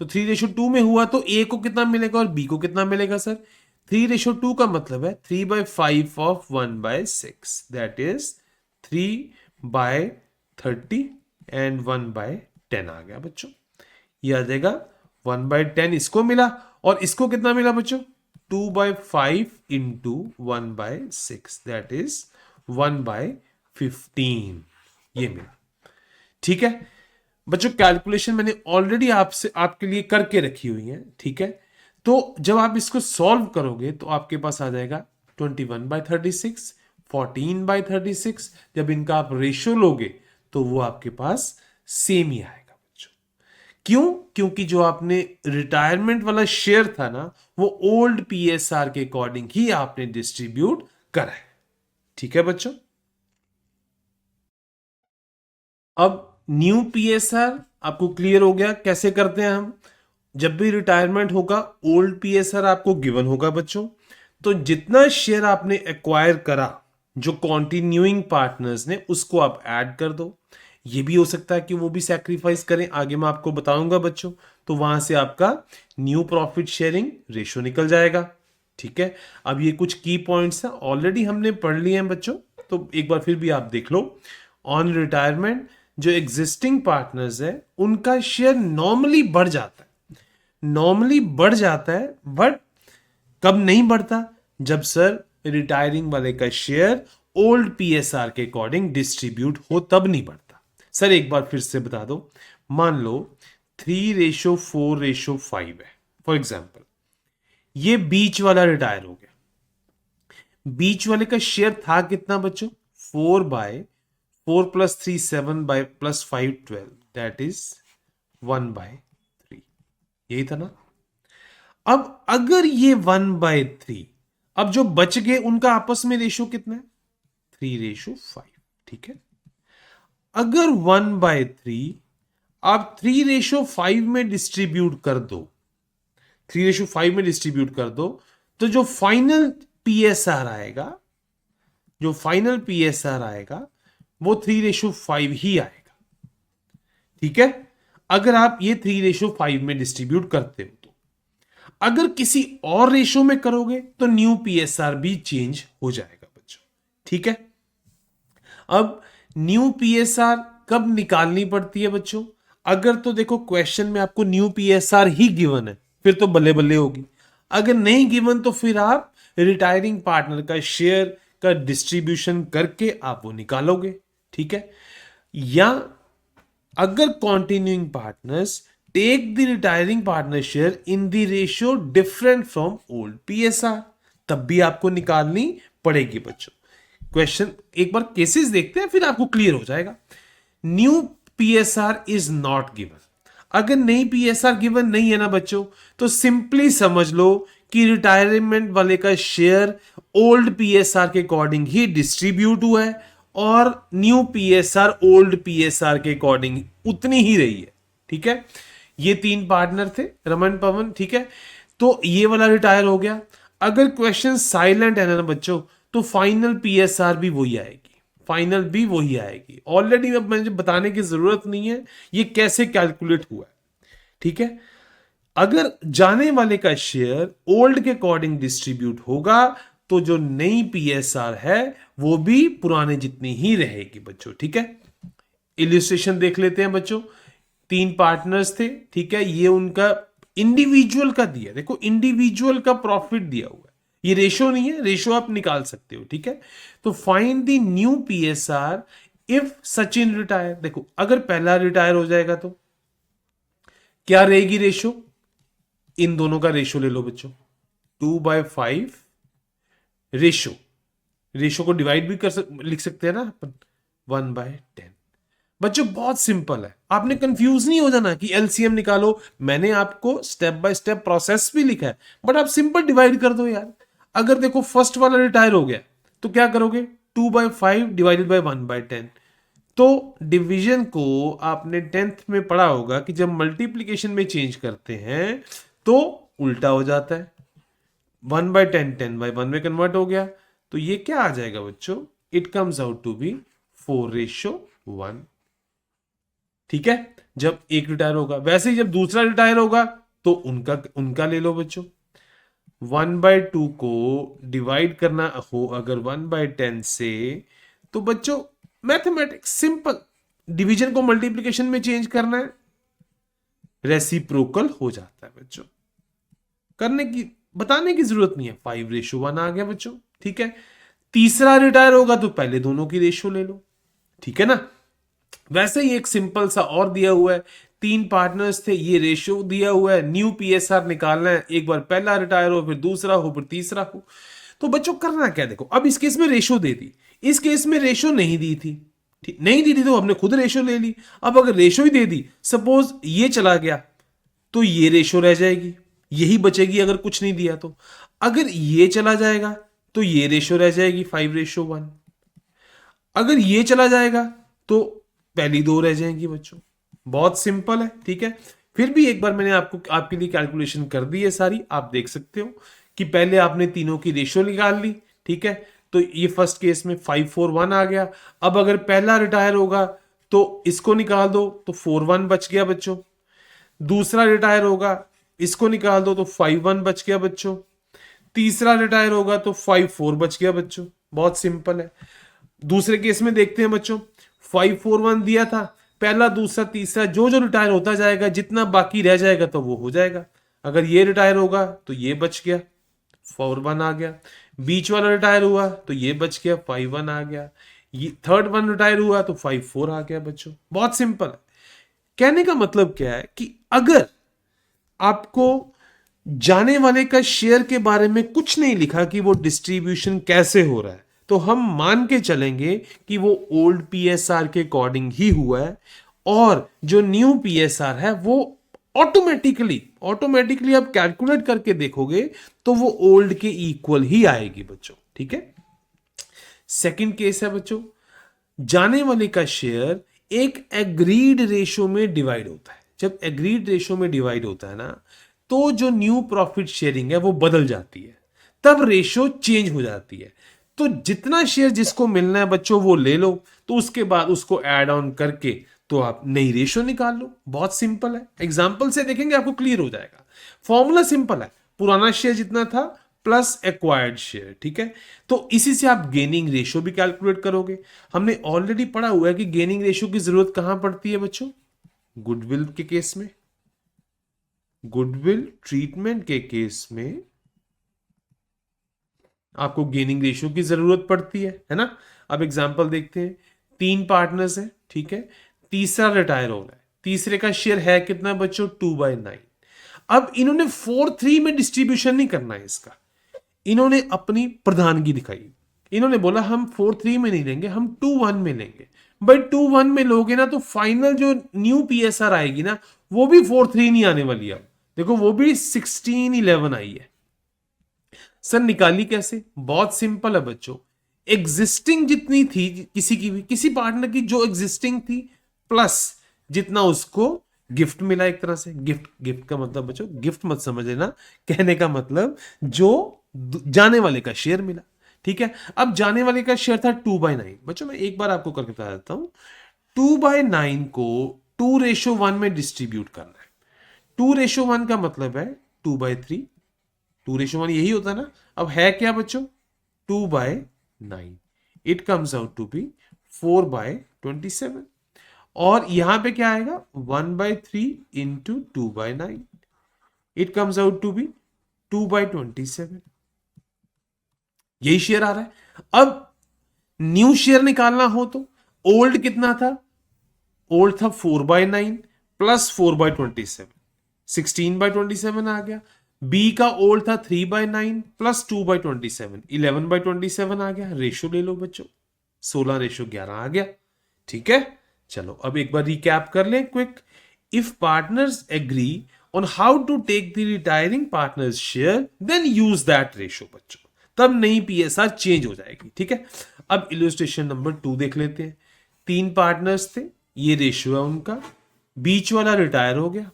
तो 3:2 में हुआ तो ए को कितना मिलेगा और बी को कितना मिलेगा सर, 3:2 का मतलब है 3/5 ऑफ 1/6, दैट इज 3/30 एंड 1/10 आ गया बच्चों। ये आ जाएगा 1/10 इसको मिला, और इसको कितना मिला बच्चों, 2/5 इंटू 1/6, दैट इज 1/15 ये मिला। ठीक है बच्चों, कैलकुलेशन मैंने ऑलरेडी आपसे आपके लिए करके रखी हुई है। ठीक है, तो जब आप इसको सॉल्व करोगे तो आपके पास आ जाएगा 21/36, 14/36। जब इनका आप रेशियो लोगे तो वो आपके पास सेम ही आएगा बच्चों। क्यों, क्योंकि जो आपने रिटायरमेंट वाला शेयर था ना, वो ओल्ड पीएसआर के अकॉर्डिंग ही आपने डिस्ट्रीब्यूट करा है। ठीक है बच्चों, अब न्यू पीएसआर आपको क्लियर हो गया कैसे करते हैं हम। जब भी रिटायरमेंट होगा ओल्ड पीएसआर आपको गिवन होगा बच्चों, तो जितना शेयर आपने एक्वायर करा जो कॉन्टिन्यूइंग पार्टनर्स ने, उसको आप ऐड कर दो। ये भी हो सकता है कि वो भी सैक्रिफाइस करें, आगे मैं आपको बताऊंगा बच्चों। तो वहां से आपका न्यू प्रॉफिट शेयरिंग रेशियो निकल जाएगा। ठीक है, अब ये कुछ की पॉइंट्स हैं ऑलरेडी हमने पढ़ लिए हैं बच्चों, तो एक बार फिर भी आप देख लो। ऑन रिटायरमेंट जो एग्जिस्टिंग पार्टनर्स है उनका शेयर नॉर्मली बढ़ जाता है, नॉर्मली बढ़ जाता है, बट कब नहीं बढ़ता, जब सर रिटायरिंग वाले का शेयर ओल्ड पीएसआर के अकॉर्डिंग डिस्ट्रीब्यूट हो, तब नहीं बढ़ता। सर एक बार फिर से बता दो, मान लो 3:4:5 है फॉर एग्जाम्पल, ये बीच वाला रिटायर हो गया, बीच वाले का शेयर था कितना बच्चों, 4/4 + 3 7 + 5 12, दैट इज 1/3, यही था ना। अब अगर ये 1/3, अब जो बच गए उनका आपस में रेशियो कितना है, 3:5। ठीक है, अगर 1/3 आप 3:5 में डिस्ट्रीब्यूट कर दो, 3:5 में डिस्ट्रीब्यूट कर दो, तो जो फाइनल पीएसआर आएगा, जो फाइनल पीएसआर आएगा वो 3:5 ही आएगा। ठीक है, अगर आप ये 3:5 में डिस्ट्रीब्यूट करते हो तो। अगर किसी और रेशो में करोगे तो न्यू पीएसआर भी चेंज हो जाएगा बच्चों। ठीक है, अब न्यू पीएसआर कब निकालनी पड़ती है बच्चों, अगर तो देखो क्वेश्चन में आपको न्यू पीएसआर ही गिवन है फिर तो बल्ले बल्ले होगी, अगर नहीं गिवन तो फिर आप रिटायरिंग पार्टनर का शेयर का डिस्ट्रीब्यूशन करके आप वो निकालोगे। ठीक है, या अगर continuing partners take the retiring partner share in the ratio different from old PSR, तब भी आपको निकालनी पड़ेगी बच्चों। क्वेश्चन एक बार केसेस देखते हैं फिर आपको क्लियर हो जाएगा। New PSR is not given, अगर नई पीएसआर गिवन नहीं है ना बच्चों, तो सिंपली समझ लो कि रिटायरमेंट वाले का शेयर ओल्ड पीएसआर के अकॉर्डिंग ही डिस्ट्रीब्यूट हुआ है और न्यू पीएसआर ओल्ड पीएसआर के अकॉर्डिंग उतनी ही रही है। ठीक है, ये 3 पार्टनर थे रमन पवन। ठीक है, तो ये वाला रिटायर हो गया। अगर क्वेश्चन साइलेंट है ना बच्चों, तो फाइनल पीएसआर भी वही आएगी, फाइनल भी वही आएगी। ऑलरेडी अब मुझे बताने की जरूरत नहीं है ये कैसे कैलकुलेट हुआ है। ठीक है, अगर जाने वाले का शेयर ओल्ड के अकॉर्डिंग डिस्ट्रीब्यूट होगा तो जो नई पीएसआर है वो भी पुराने जितनी ही रहेगी बच्चों, ठीक है। इलिस्ट्रेशन देख लेते हैं बच्चों। 3 पार्टनर्स थे, ठीक है, ये उनका इंडिविजुअल का दिया, देखो इंडिविजुअल का प्रॉफिट दिया हुआ है, ये रेशो नहीं है, रेशो आप निकाल सकते हो, ठीक है। तो find the new PSR if Sachin retire. देखो अगर पहला रिटायर हो जाएगा तो क्या रहेगी रेशो, इन दोनों का रेशो ले लो बच्चों, 2/5 रेशो, रेशो को डिवाइड भी लिख सकते हैं ना अपन, 1/10। बच्चों बहुत सिंपल है, आपने कंफ्यूज नहीं हो जाना कि एलसीएम निकालो, मैंने आपको स्टेप बाय स्टेप प्रोसेस भी लिखा है, बट आप सिंपल डिवाइड कर दो यार। अगर देखो फर्स्ट वाला रिटायर हो गया तो क्या करोगे, 2/5 डिवाइडेड बाय 1/10। तो डिवीजन को आपने 10th में पढ़ा होगा कि जब मल्टीप्लीकेशन में चेंज करते हैं तो उल्टा हो जाता है, 1/10 10/1 में कन्वर्ट हो गया, तो ये क्या आ जाएगा बच्चों, it comes out to be 4:1। ठीक है, जब एक रिटायर होगा, वैसे ही जब दूसरा रिटायर होगा तो उनका उनका ले लो बच्चों। 1/2 को डिवाइड करना हो अगर 1/10 से, तो बच्चों मैथमेटिक्स सिंपल, डिवीजन को मल्टीप्लिकेशन में चेंज करना है, रेसिप्रोकल हो जाता है बच्चों, करने की बताने की जरूरत नहीं है, 5:1 आ गया बच्चों, ठीक है। तीसरा रिटायर होगा तो पहले दोनों की रेशो ले लो, ठीक है ना। वैसे ही एक सिंपल सा और दिया हुआ है, 3 पार्टनर्स थे, ये रेशियो दिया हुआ है, न्यू पीएसआर निकालना है, एक बार पहला रिटायर हो फिर दूसरा हो फिर तीसरा हो। तो बच्चों करना क्या, देखो अब इस केस में रेशियो दे दी, इस केस में रेशियो नहीं दी थी, नहीं दी थी तो हमने खुद रेशियो ले ली। अब अगर रेशियो ही दे दी, सपोज ये चला गया तो ये रेशियो रह जाएगी, यही बचेगी अगर कुछ नहीं दिया तो। अगर ये चला जाएगा तो ये रेशियो रह जाएगी 5:1। अगर ये चला जाएगा तो पहली 2 रह जाएंगी बच्चों, बहुत सिंपल है, ठीक है। फिर भी एक बार मैंने आपको आपके लिए कैलकुलेशन कर दी है सारी, आप देख सकते हो कि पहले आपने तीनों की रेशियो निकाल ली, ठीक है। तो ये फर्स्ट केस में 5:4:1 आ गया। अब अगर पहला रिटायर होगा तो इसको निकाल दो तो 4:1 बच गया बच्चों, दूसरा रिटायर होगा इसको निकाल दो तो 5:1 बच गया बच्चों, तीसरा रिटायर होगा तो 5:4 बच गया बच्चों, बहुत सिंपल है। दूसरे केस में देखते हैं बच्चों, 5:4:1 दिया था, पहला दूसरा तीसरा जो जो रिटायर होता जाएगा, जितना बाकी रह जाएगा तो वो हो जाएगा। अगर ये रिटायर होगा तो ये बच गया, 4:1 आ गया, बीच वाला रिटायर हुआ तो ये बच गया, 5:1 आ गया, ये थर्ड वन रिटायर हुआ तो 5:4 आ गया बच्चों, बहुत सिंपल है। कहने का मतलब क्या है कि अगर आपको जाने वाले का शेयर के बारे में कुछ नहीं लिखा कि वो डिस्ट्रीब्यूशन कैसे हो रहा है, तो हम मान के चलेंगे कि वो ओल्ड पीएसआर के अकॉर्डिंग ही हुआ है, और जो न्यू पीएसआर है वो ऑटोमेटिकली आप कैलकुलेट करके देखोगे तो वो ओल्ड के इक्वल ही आएगी बच्चों, ठीक है। सेकंड केस है बच्चों, जाने वाले का शेयर एक एग्रीड रेशो में डिवाइड होता है। जब एग्रीड रेशो में डिवाइड होता है ना, तो जो न्यू प्रॉफिट शेयरिंग है वो बदल जाती है, तब रेशो चेंज हो जाती है। तो जितना शेयर जिसको मिलना है बच्चों वो ले लो, तो उसके बाद उसको ऐड ऑन करके तो आप नई रेशो निकाल लो, बहुत सिंपल है। एग्जांपल से देखेंगे आपको क्लियर हो जाएगा। फॉर्मूला सिंपल है, पुराना शेयर जितना था प्लस एक्वायर्ड शेयर, ठीक है। तो इसी से आप गेनिंग रेशियो भी कैलकुलेट करोगे। हमने ऑलरेडी पढ़ा हुआ है कि गेनिंग रेशियो की जरूरत कहां पड़ती है बच्चों, गुडविल के केस में, गुडविल ट्रीटमेंट के केस में आपको गेनिंग रेशियो की जरूरत पड़ती है ना। अब एग्जांपल देखते हैं, 3 पार्टनर्स हैं, ठीक है, तीसरा रिटायर हो रहा है, तीसरे का शेयर है कितना बच्चों, 2/9। अब इन्होंने 4:3 में डिस्ट्रीब्यूशन नहीं करना है इसका, इन्होंने अपनी प्रधानगी दिखाई, इन्होंने बोला हम 4:3 में नहीं लेंगे, हम 2:1 में लेंगे। भाई 2:1 में लोगे ना तो फाइनल जो न्यू पीएसआर आएगी ना वो भी 4:3 नहीं आने वाली। अब देखो वो भी 16:11 आई है। सर निकाली कैसे, बहुत सिंपल है बच्चों, एग्जिस्टिंग जितनी थी किसी की भी, किसी पार्टनर की जो एग्जिस्टिंग थी प्लस जितना उसको गिफ्ट मिला, एक तरह से गिफ्ट, गिफ्ट का मतलब बच्चों गिफ्ट मत समझ लेना, कहने का मतलब जो जाने वाले का शेयर मिला, ठीक है। अब जाने वाले का शेयर था 2/9 बच्चों, मैं एक बार आपको करके बता देता हूं, 2/9 को 2:1 में डिस्ट्रीब्यूट करना है, 2:1 का मतलब है 2/3, 2:1 यही होता है ना। अब है क्या बच्चों, 2/9, it comes out to be 4/27। और यहां पे क्या आएगा, 1/3 into 2/9, it comes out to be 2/27। यही शेयर आ रहा है। अब न्यू शेयर निकालना हो तो ओल्ड कितना था, ओल्ड था 4/9 प्लस 4/27, 16/27 आ गया। बी का ओल्ड था 3/9 प्लस 2/27, 11/27 आ गया। रेशो ले लो बच्चों, 16:11 आ गया। ठीक है, चलो अब एक बार रिकैप कर लें quick. If partners agree on how to take the retiring partners share then use that ratio बच्चों, तब नई पीएसआर चेंज हो जाएगी। ठीक है, अब इलस्ट्रेशन नंबर 2 देख लेते हैं। 3 पार्टनर्स थे, ये रेशियो है उनका, बीच वाला रिटायर हो गया।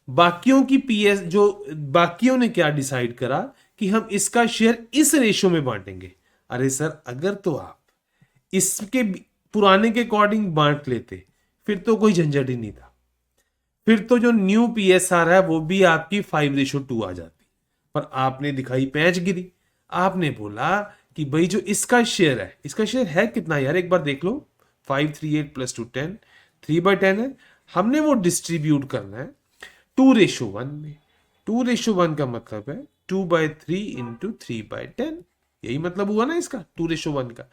बाकियों की पीएस जो बाकियों ने क्या डिसाइड करा कि हम इसका शेयर इस रेशियो में बांटेंगे। अरे सर, अगर तो आप इसके पुराने के अकॉर्डिंग बांट लेते फिर तो कोई झंझट ही नहीं था, फिर तो जो न्यू पीएसआर है वो भी आपकी 5:2 आ जाती। पर आपने दिखाई पैंचगिरी, आपने बोला कि भाई जो इसका शेयर है, इसका शेयर है कितना यार, एक बार देख लो, 538 + 2 10, 3/10 है। हमने वो डिस्ट्रीब्यूट करना है 2:1 में। 2:1 का मतलब है 2/3 इंटू 3/10, यही मतलब हुआ ना इसका 2:1 का।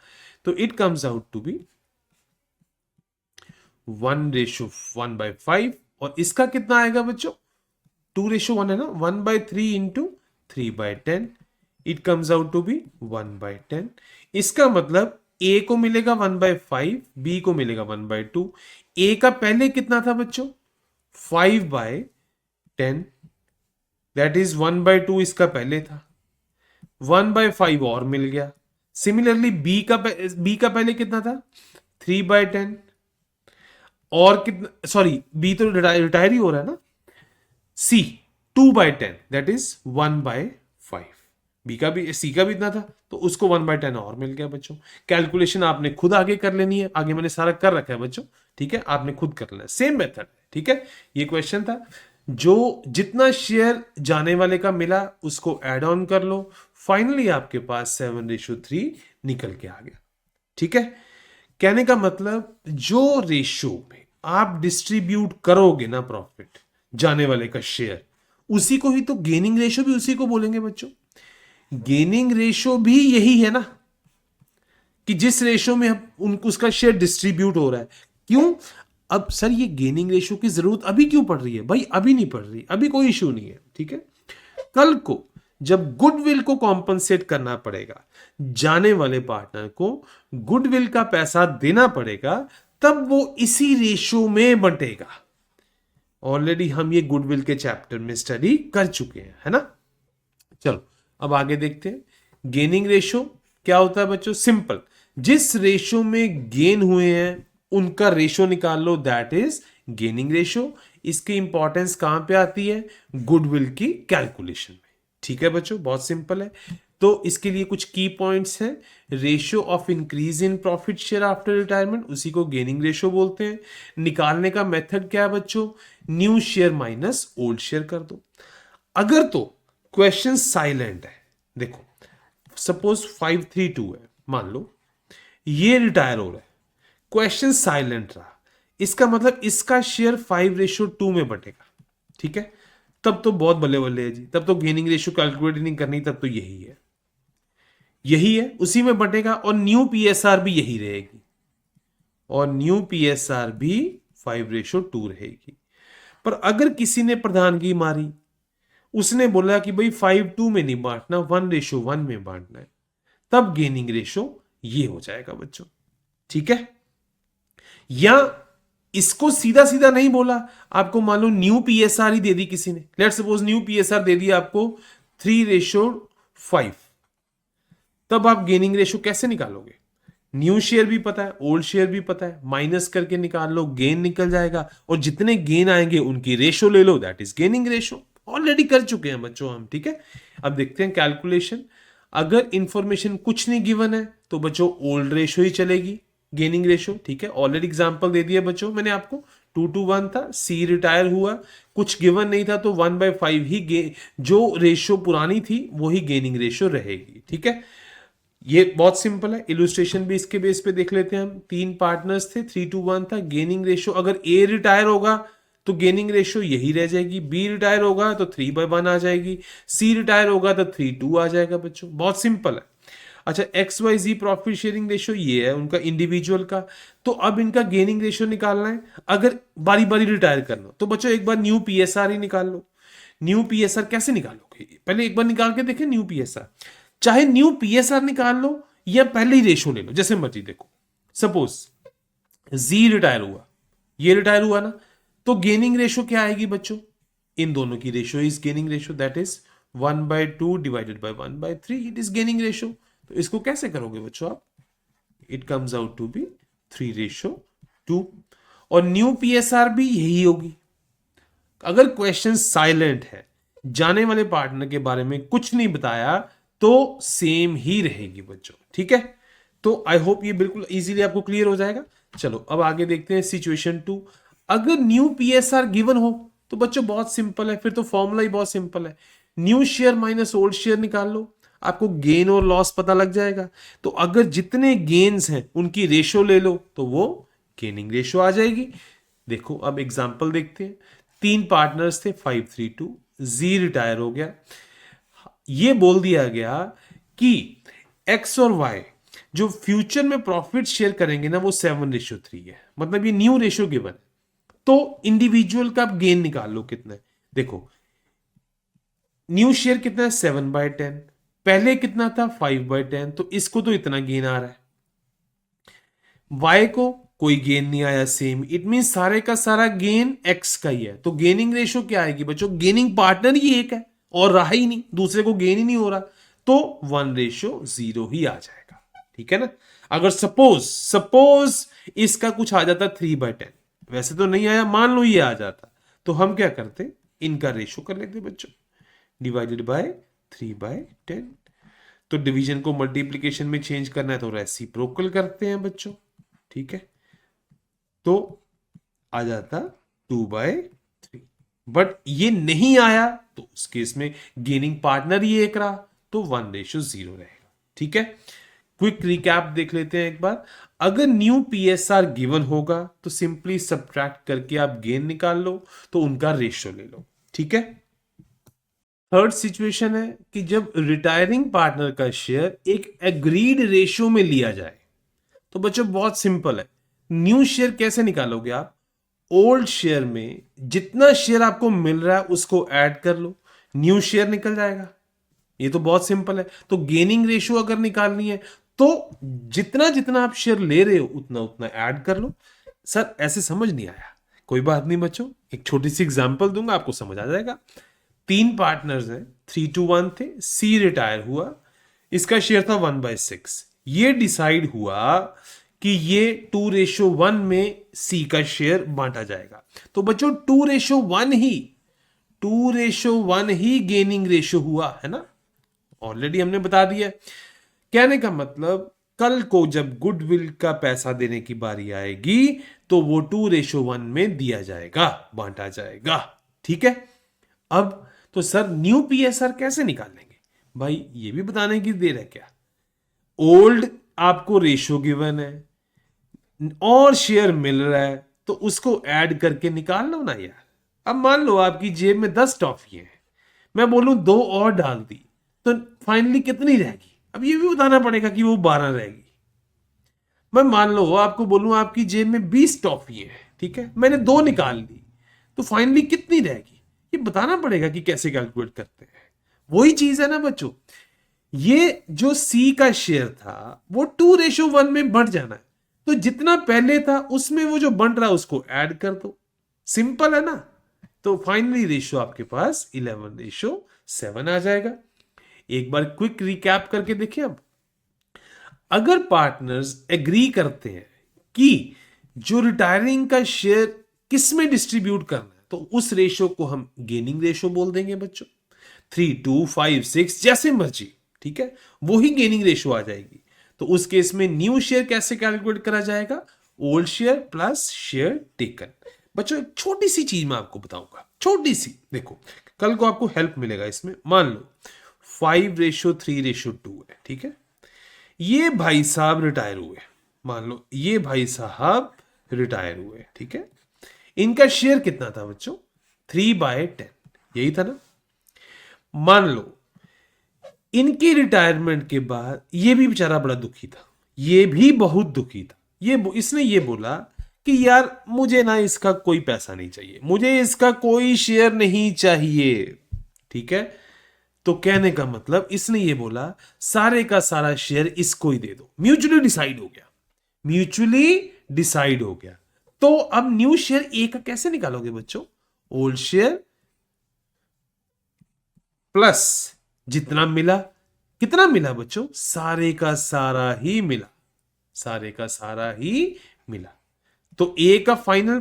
तो it comes out to be 1:1/5। और इसका कितना आएगा बच्चों, 2:1 है ना, 1/3 into 3/10, it comes out to be 1/10। इसका मतलब ए को मिलेगा 1/5, बी को मिलेगा 1/2। ए का पहले कितना था बच्चों, 5/10, दैट इज 1/2 इसका पहले था, 1/5 और मिल गया। सिमिलरली बी का पहले कितना था, 3/10, और कितना, सॉरी बी तो रिटायर ही हो रहा है ना। सी 2/10, दैट इज 1/5। बी का भी, सी का भी इतना था, तो उसको 1/10 और मिल गया बच्चों। कैलकुलेशन आपने खुद आगे कर लेनी है, आगे मैंने सारा कर रखा है बच्चों। ठीक है, आपने खुद कर लेना है, सेम मेथड है। ठीक है, ये क्वेश्चन था, जो जितना शेयर जाने वाले का मिला उसको ऐड ऑन कर लो, फाइनली आपके पास 7:3 निकल के आ गया। ठीक है, कहने का मतलब जो रेशो में आप डिस्ट्रीब्यूट करोगे ना प्रॉफिट, जाने वाले का शेयर, उसी को ही तो गेनिंग रेशो भी उसी को बोलेंगे बच्चों। गेनिंग रेशो भी यही है ना, कि जिस रेशो में उनको उसका शेयर डिस्ट्रीब्यूट हो रहा है। क्यों, अब सर ये गेनिंग रेशो की जरूरत अभी क्यों पड़ रही है, भाई अभी नहीं पड़ रही, अभी कोई इश्यू नहीं है। ठीक है, कल को जब गुडविल को कॉम्पनसेट करना पड़ेगा, जाने वाले पार्टनर को गुडविल का पैसा देना पड़ेगा, तब वो इसी रेशो में बंटेगा। ऑलरेडी हम ये गुडविल के चैप्टर में स्टडी कर चुके हैं, है ना। चलो अब आगे देखते हैं। गेनिंग रेशो क्या होता है बच्चों, सिंपल, जिस रेशो में गेन हुए हैं उनका रेशो निकाल लो, दैट इज गेनिंग रेशो। इसकी इंपॉर्टेंस कहां पे आती है, गुडविल की कैलकुलेशन में। ठीक है बच्चों, बहुत सिंपल है। तो इसके लिए कुछ की पॉइंट्स हैं। Ratio of increase in profit share after retirement, उसी को गेनिंग रेशियो बोलते हैं। निकालने का मेथड क्या है बच्चों, new share minus old share कर दो। अगर तो क्वेश्चन साइलेंट है, देखो सपोज 532 है, मान लो ये रिटायर हो रहा है, क्वेश्चन साइलेंट रहा, इसका मतलब इसका शेयर 5:2 में बटेगा। ठीक है, तब तो बहुत बल्ले बल्ले है जी, तब तो गेनिंग रेशियो कैलकुलेट नहीं करनी, तब तो यही है, यही है, उसी में बटेगा। और न्यू पीएसआर भी यही रहेगी, और न्यू पीएसआर भी 5:2 रहेगी। पर अगर किसी ने प्रधानगी मारी, उसने बोला कि भाई 5:2 में नहीं बांटना, 1:1 में बांटना है, तब गेनिंग रेशो ये हो जाएगा बच्चों। ठीक है, या इसको सीधा सीधा नहीं बोला, आपको मान लो न्यू पीएसआर ही दे दी किसी ने, लेट सपोज न्यू पीएसआर दे दिया आपको 3:5, तब आप गेनिंग रेशो कैसे निकालोगे, न्यू शेयर भी पता है, ओल्ड शेयर भी पता है, माइनस करके निकाल लो, गेन निकल जाएगा, और जितने गेन आएंगे उनकी रेशो ले लो, that is gaining ratio. Already कर चुके हैं बच्चों हम। ठीक है, अब देखते हैं कैलकुलेशन। अगर इंफॉर्मेशन कुछ नहीं गिवन है तो बच्चों ओल्ड रेशो ही चलेगी, गेनिंग रेशो। ठीक है, ऑलरेडी एग्जांपल दे दिया बच्चों मैंने आपको, 2:1 था, सी रिटायर हुआ, कुछ गिवन नहीं था, तो 1/5 ही जो रेशियो पुरानी थी वही गेनिंग रेशियो रहेगी। ठीक है, ये बहुत सिंपल है। इलुस्ट्रेशन भी इसके बेस पे देख लेते हैं हम। 3 पार्टनर्स थे, 3:1 था। गेनिंग रेशियो अगर ए रिटायर होगा तो गेनिंग रेशियो यही रह जाएगी, बी रिटायर होगा तो 3/1 आ जाएगी, सी रिटायर होगा तो 3:2 आ जाएगा बच्चों। बहुत सिंपल है। अच्छा, XYZ प्रॉफिट शेयरिंग रेशियो ये है उनका इंडिविजुअल का। तो अब इनका गेनिंग रेशियो निकालना है, अगर बारी बारी रिटायर करना तो बच्चों एक बार न्यू PSR ही निकाल लो। न्यू PSR कैसे निकालोगे, पहले एक बार निकाल के देखें न्यू PSR। चाहे न्यू PSR निकाल लो या पहले ही रेशियो ले लो, जैसे मर्जी। देखो सपोज जी रिटायर हुआ, ये रिटायर हुआ ना, तो गेनिंग रेशियो क्या आएगी बच्चों, इन दोनों की ratio is gaining ratio, that is 1/2 divided by 1/3, it is gaining ratio. तो इसको कैसे करोगे बच्चों आप, it comes out to be 3:2। और न्यू PSR भी यही होगी। अगर क्वेश्चन साइलेंट है, जाने वाले पार्टनर के बारे में कुछ नहीं बताया, तो सेम ही रहेगी बच्चों। ठीक है, तो आई होप ये बिल्कुल इजीली आपको क्लियर हो जाएगा। चलो अब आगे देखते हैं सिचुएशन 2। अगर न्यू PSR गिवन हो तो बच्चों बहुत सिंपल है, फिर तो फॉर्मूला ही बहुत सिंपल है। New share minus old share निकाल लो, आपको गेन और लॉस पता लग जाएगा। तो अगर जितने गेन्स हैं उनकी रेशियो ले लो तो वो गेनिंग रेशियो आ जाएगी। देखो अब एग्जांपल देखते हैं। 3 पार्टनर्स थे, 5:3:2, जी रिटायर हो गया। ये बोल दिया गया कि एक्स और वाई जो फ्यूचर में प्रॉफिट शेयर करेंगे ना वो 7:3 है, मतलब ये न्यू रेशियो गिवन है। तो इंडिविजुअल का गेन निकाल लो कितना है। देखो न्यू शेयर कितना है, 7/10, पहले कितना था 5/10, तो इसको तो इतना गेन आ रहा है। वाई को कोई गेन नहीं आया, सेम, इट मीन सारे का सारा गेन एक्स का ही है। तो गेनिंग रेशियो क्या आएगी बच्चों, गेनिंग पार्टनर ही एक है और रहा ही नहीं, दूसरे को गेन ही नहीं हो रहा, तो 1:0 ही आ जाएगा। ठीक है ना। अगर सपोज इसका कुछ आ जाता 3/10, वैसे तो नहीं आया, मान लो ये आ जाता, तो हम क्या करते, इनका रेशियो कर लेते बच्चों, डिवाइडेड बाय 3/10। तो डिवीजन को मल्टीप्लीकेशन में चेंज करना है तो रेसिप्रोकल करते हैं बच्चों। ठीक है, तो आ जाता 2/3। बट ये नहीं आया तो उस केस में गेनिंग पार्टनर ही एक रहा, तो 1:0 रहेगा। ठीक है, क्विक रिकैप देख लेते हैं एक बार। अगर न्यू PSR गिवन होगा तो सिंपली सब्ट्रैक्ट करके आप गेन निकाल लो, तो उनका रेशियो ले लो। ठीक है। थर्ड सिचुएशन है कि जब रिटायरिंग पार्टनर का शेयर एक एग्रीड रेशियो में लिया जाए, तो बच्चों बहुत सिंपल है। न्यू शेयर कैसे निकालोगे आप, ओल्ड शेयर में जितना शेयर आपको मिल रहा है उसको ऐड कर लो, न्यू शेयर निकल जाएगा। ये तो बहुत सिंपल है। तो गेनिंग रेशियो अगर निकालनी है तो जितना जितना आप शेयर ले रहे हो उतना उतना ऐड कर लो। सर ऐसे समझ नहीं आया, कोई बात नहीं बच्चों, एक छोटी सी एग्जांपल दूंगा, आपको समझ आ जाएगा। 3 पार्टनर्स हैं, 3:1 थे, सी रिटायर हुआ, इसका शेयर था 1/6। ये डिसाइड हुआ कि ये 2:1 में सी का शेयर बांटा जाएगा। तो बच्चों 2:1 ही गेनिंग रेशियो हुआ है ना, ऑलरेडी हमने बता दिया। कहने का मतलब कल को जब गुडविल का पैसा देने की बारी आएगी तो वो 2:1 में दिया जाएगा, बांटा जाएगा। ठीक है। अब तो सर न्यू PSR कैसे निकाल लेंगे, भाई ये भी बताने की देर है क्या। ओल्ड आपको रेशियो गिवन है और शेयर मिल रहा है तो उसको ऐड करके निकाल लो ना यार। अब मान लो आपकी जेब में 10 टॉफी है, मैं बोलूं 2 और डाल दी तो फाइनली कितनी रहेगी, अब ये भी बताना पड़ेगा कि वो 12 रहेगी। मैं मान लो आपको बोलूं आपकी जेब में 20 टॉफी है, ठीक है, मैंने 2 निकाल ली तो फाइनली कितनी रहेगी, ये बताना पड़ेगा कि कैसे कैलकुलेट करते हैं। वही चीज है ना बच्चों, ये जो सी का शेयर था वो 2:1 में बढ़ जाना है, तो जितना पहले था उसमें वो जो बन रहा है उसको ऐड कर दो, सिंपल है ना। तो फाइनली रेशियो आपके पास 11:7 आ जाएगा। एक बार क्विक रिकैप करके देखिए। अब अगर पार्टनर्स एग्री करते हैं कि जो रिटायरिंग का शेयर किस में डिस्ट्रीब्यूट करना है, तो उस रेशियो को हम गेनिंग रेशियो बोल देंगे बच्चों। 3, 2, 5, 6 जैसे मर्जी, ठीक है, वो ही गेनिंग रेशियो आ जाएगी। तो उस केस में न्यू शेयर कैसे कैलकुलेट करा जाएगा, old share plus share taken. बच्चों एक छोटी सी चीज मैं आपको बताऊंगा, छोटी सी, देखो कल को आपको हेल्प मिलेगा इसमें। मान लो 5:3:2 है, ठीक है। ये भाई साहब रिटायर हुए, मान लो ये भाई साहब रिटायर हुए, ठीक है। इनका शेयर कितना था बच्चों? 3/10, यही था ना। मान लो इनके रिटायरमेंट के बाद ये भी बेचारा बड़ा दुखी था, ये भी बहुत दुखी था। इसने ये बोला कि यार मुझे ना इसका कोई पैसा नहीं चाहिए, मुझे इसका कोई शेयर नहीं चाहिए, ठीक है। तो कहने का मतलब इसने ये बोला सारे का सारा शेयर इसको ही दे दो, म्यूचुअली डिसाइड हो गया, म्यूचुअली डिसाइड हो गया। तो अब न्यू शेयर ए का कैसे निकालोगे बच्चों? ओल्ड शेयर प्लस जितना मिला, कितना मिला बच्चों? सारे का सारा ही मिला, सारे का सारा ही मिला। तो ए का फाइनल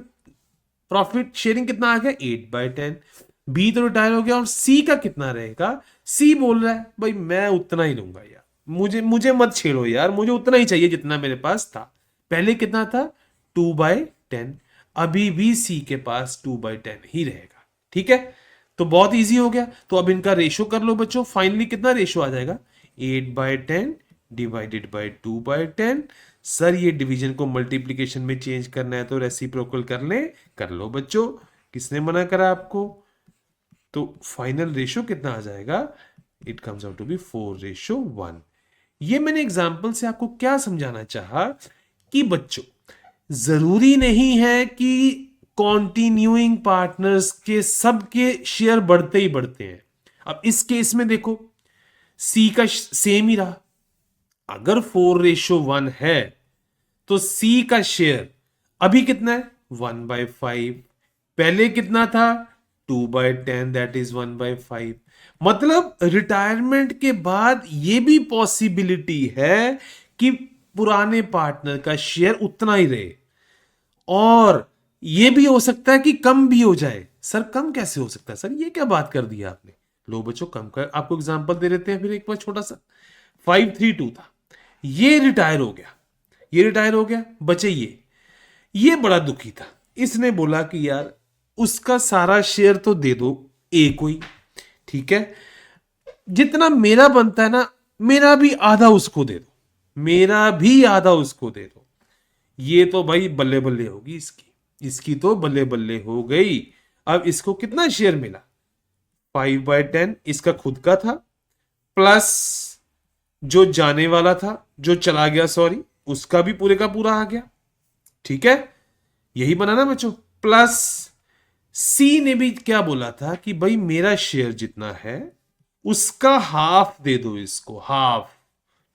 प्रॉफिट शेयरिंग कितना आ गया? 8/10। बी तो रिटायर हो गया, और सी का कितना रहेगा? सी बोल रहा है भाई मैं उतना ही लूंगा यार, मुझे मुझे मत छेड़ो यार, मुझे उतना ही चाहिए जितना मेरे पास था। पहले कितना था? 2/10। अभी भी सी के पास 2/10 ही रहेगा, ठीक है। तो बहुत इजी हो गया। तो अब इनका रेशो कर लो बच्चों, फाइनली कितना रेशो आ जाएगा? 8/10 डिवाइडेड बाई 2/10। सर ये डिवीजन को मल्टीप्लीकेशन में चेंज करना है तो रेसिप्रोकल कर ले, कर लो बच्चों, किसने मना करा आपको? तो फाइनल रेशो कितना आ जाएगा? It comes out to be 4:1। ये मैंने एग्जाम्पल से आपको क्या समझाना चाहा कि बच्चों जरूरी नहीं है कि कॉन्टिन्यूइंग पार्टनर्स के सबके शेयर बढ़ते ही बढ़ते हैं। अब इस केस में देखो सी का सेम ही रहा, अगर 4:1 है तो सी का शेयर अभी कितना है? 1/5। पहले कितना था? 2/10, दैट इज 1/5। मतलब रिटायरमेंट के बाद यह भी पॉसिबिलिटी है कि पुराने पार्टनर का शेयर उतना ही रहे, और यह भी हो सकता है कि कम भी हो जाए। सर कम कैसे हो सकता है? सर ये क्या बात कर दी आपने? लो बच्चों कम कर, आपको एग्जांपल दे देते हैं फिर एक बार छोटा सा। 5:3:2 था, ये रिटायर हो गया, ये रिटायर हो गया, बचे ये बड़ा दुखी था। इसने बोला कि यार उसका सारा शेयर तो दे दो ए को ही, ठीक है। जितना मेरा बनता है ना, मेरा भी आधा उसको दे दो, मेरा भी आधा उसको दे दो। ये तो भाई बल्ले बल्ले होगी इसकी, इसकी तो बल्ले बल्ले हो गई। अब इसको कितना शेयर मिला? 5/10 इसका खुद का था, प्लस जो जाने वाला था, जो चला गया सॉरी, उसका भी पूरे का पूरा आ गया, ठीक है। यही बना ना बच्चों। प्लस सी ने भी क्या बोला था कि भाई मेरा शेयर जितना है उसका हाफ दे दो इसको, हाफ,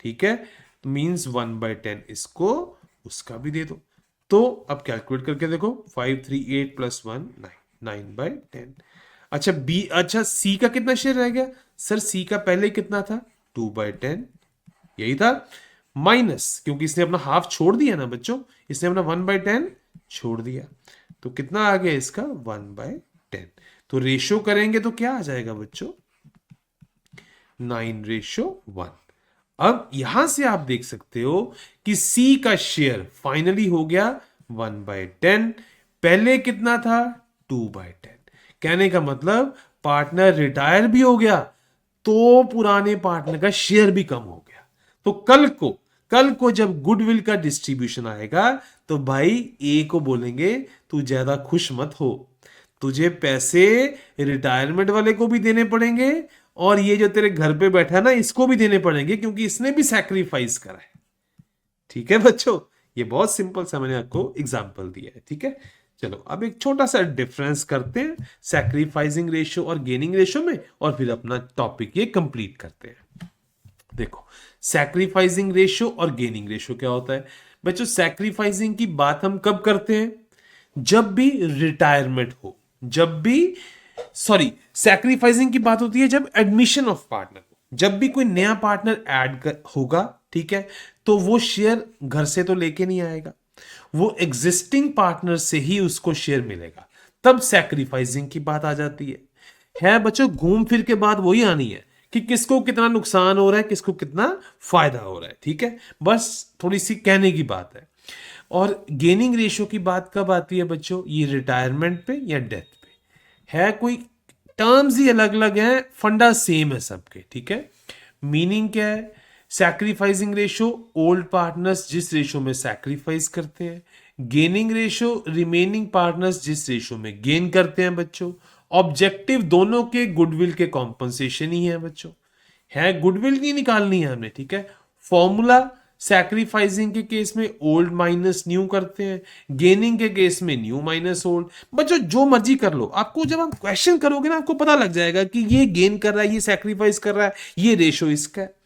ठीक है। मींस 1/10 इसको, उसका भी दे दो। तो अब कैलकुलेट करके देखो, 538 + 1 9, 9/10। अच्छा बी, अच्छा सी का कितना शेयर रह गया? सर सी का पहले कितना था? 2/10, यही था, माइनस, क्योंकि इसने अपना हाफ छोड़ दिया ना बच्चों, इसने अपना 1/10 छोड़ दिया, तो कितना आ गया इसका? 1/10। तो रेशो करेंगे तो क्या आ जाएगा बच्चों? 9:1। अब यहां से आप देख सकते हो कि सी का शेयर फाइनली हो गया 1/10, पहले कितना था? 2/10। कहने का मतलब पार्टनर रिटायर भी हो गया तो पुराने पार्टनर का शेयर भी कम हो गया। तो कल को जब गुडविल का डिस्ट्रीब्यूशन आएगा तो भाई ए को बोलेंगे तू ज्यादा खुश मत हो, तुझे पैसे रिटायरमेंट वाले को भी देने पड़ेंगे और ये जो तेरे घर पे बैठा है ना इसको भी देने पड़ेंगे, क्योंकि इसने भी सैक्रिफाइस करा है, ठीक है बच्चों। ये बहुत सिंपल सा मैंने आपको एग्जांपल दिया है, ठीक है। चलो अब एक छोटा सा डिफरेंस करते हैं सैक्रिफाइसिंग रेशियो और गेनिंग रेशियो में, और फिर अपना टॉपिक ये कंप्लीट करते हैं। देखो सैक्रिफाइसिंग रेशियो और गेनिंग रेशियो क्या होता है बच्चों? सैक्रिफाइसिंग की बात हम कब करते हैं? जब भी रिटायरमेंट हो, जब भी, सॉरी, सैक्रिफाइसिंग की बात होती है जब एडमिशन ऑफ पार्टनर, जब भी कोई नया पार्टनर होगा, ठीक है, तो वो शेयर घर से तो लेके नहीं आएगा, वो एग्जिस्टिंग पार्टनर से ही उसको शेयर मिलेगा, तब सैक्रिफाइसिंग की बात आ जाती है बच्चों। घूम फिर के बात वही आनी है कि किसको कितना नुकसान हो रहा है, किसको कितना फायदा हो रहा है, ठीक है। बस थोड़ी सी कहने की बात है। और गेनिंग रेशियो की बात कब आती है बच्चों? ये रिटायरमेंट पे या डेथ पे है। कोई टर्म्स ही अलग अलग हैं, फंडा सेम है सबके, ठीक है। मीनिंग क्या है? सैक्रिफाइसिंग रेशियो ओल्ड पार्टनर्स जिस रेशियो में सैक्रिफाइस करते हैं, गेनिंग रेशियो रिमेनिंग पार्टनर्स जिस रेशियो में गेन करते हैं बच्चों। ऑब्जेक्टिव दोनों के गुडविल के कॉम्पनसेशन ही है बच्चों, है गुडविल नहीं निकालनी है हमने, ठीक है। फॉर्मूला सैक्रिफाइसिंग के केस में ओल्ड माइनस न्यू करते हैं, गेनिंग के केस में न्यू माइनस ओल्ड। बच्चों जो मर्जी कर लो, आपको जब आप क्वेश्चन करोगे ना आपको पता लग जाएगा कि ये गेन कर रहा है, ये सैक्रिफाइस कर रहा है, ये रेशो इसका है।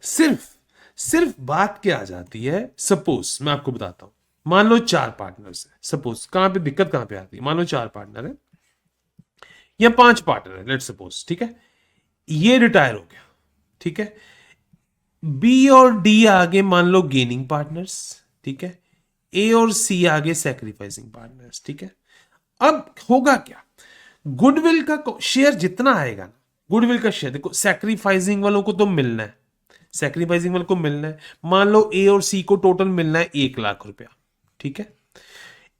सिर्फ सिर्फ बात क्या आ जाती है, सपोज मैं आपको बताता हूं, मान लो 4 पार्टनर्स है, सपोज कहां पे दिक्कत कहां पे आती है, मान लो 4 पार्टनर है या 5 पार्टनर है, लेट्स सपोज, ठीक है। ये रिटायर हो गया, ठीक है। बी और डी आगे मान लो गेनिंग पार्टनर्स, ठीक है। ए और सी आगे सैक्रिफाइसिंग पार्टनर्स, ठीक है। अब होगा क्या, गुडविल का शेयर जितना आएगा ना, गुडविल का शेयर देखो, सैक्रिफाइसिंग वालों को तो मिलना है, सैक्रिफाइसिंग वालों को मिलना है। मान लो ए और सी को टोटल मिलना है 1,00,000 रुपया, ठीक है।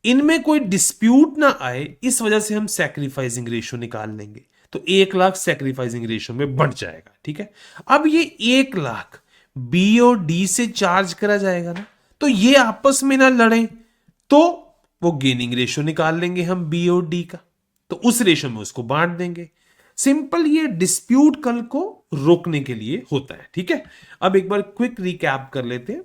इनमें कोई डिस्प्यूट ना आए इस वजह से हम सैक्रिफाइसिंग रेशियो निकाल लेंगे, तो 1,00,000 सैक्रिफाइसिंग रेशियो में बढ़ जाएगा, ठीक है। अब ये 1,00,000 बी और डी से चार्ज करा जाएगा ना, तो ये आपस में ना लड़े, तो वो गेनिंग रेशियो निकाल लेंगे हम बी और डी का, तो उस रेशियो में उसको बांट देंगे। सिंपल, ये डिस्प्यूट कल को रोकने के लिए होता है, ठीक है। अब एक बार क्विक रिकैप कर लेते हैं।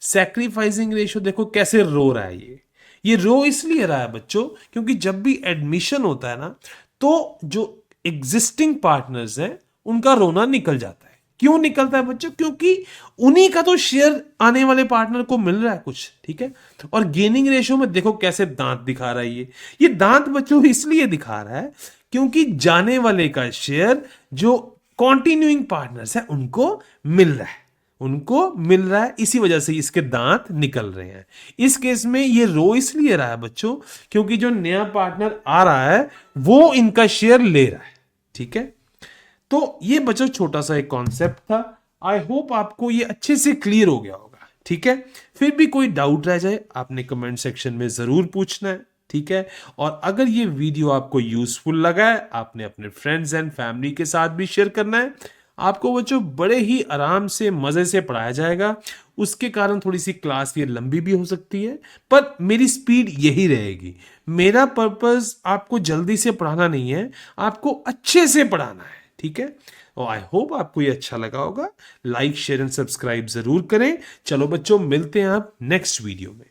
सैक्रिफाइसिंग रेशियो देखो कैसे रो रहा है, ये रो इसलिए रहा है बच्चों क्योंकि जब भी एडमिशन होता है ना, तो जो एग्जिस्टिंग पार्टनर्स हैं उनका रोना निकल जाता है। क्यों निकलता है बच्चों? क्योंकि उन्हीं का तो शेयर आने वाले पार्टनर को मिल रहा है कुछ, ठीक है। और गेनिंग रेशियो में देखो कैसे दांत दिखा रहा है, ये दांत बच्चों इसलिए दिखा रहा है क्योंकि जाने वाले का शेयर जो कॉन्टिन्यूइंग पार्टनर्स है उनको मिल रहा है, उनको मिल रहा है, इसी वजह से इसके दांत निकल रहे हैं। इस केस में ये रो इसलिए रहा है बच्चों क्योंकि जो नया पार्टनर आ रहा है वो इनका शेयर ले रहा है, ठीक है। तो ये बच्चों छोटा सा एक कॉन्सेप्ट था, आई होप आपको ये अच्छे से क्लियर हो गया होगा, ठीक है। फिर भी कोई डाउट रह जाए आपने कमेंट सेक्शन में जरूर पूछना है, ठीक है। और अगर ये वीडियो आपको यूजफुल लगा है, आपने अपने फ्रेंड्स एंड फैमिली के साथ भी शेयर करना है। आपको बच्चों बड़े ही आराम से मजे से पढ़ाया जाएगा, उसके कारण थोड़ी सी क्लास ये लंबी भी हो सकती है, पर मेरी स्पीड यही रहेगी। मेरा पर्पस आपको जल्दी से पढ़ाना नहीं है, आपको अच्छे से पढ़ाना है, ठीक है। और आई होप आपको ये अच्छा लगा होगा। लाइक शेयर एंड सब्सक्राइब जरूर करें। चलो बच्चों, मिलते हैं आप नेक्स्ट वीडियो में।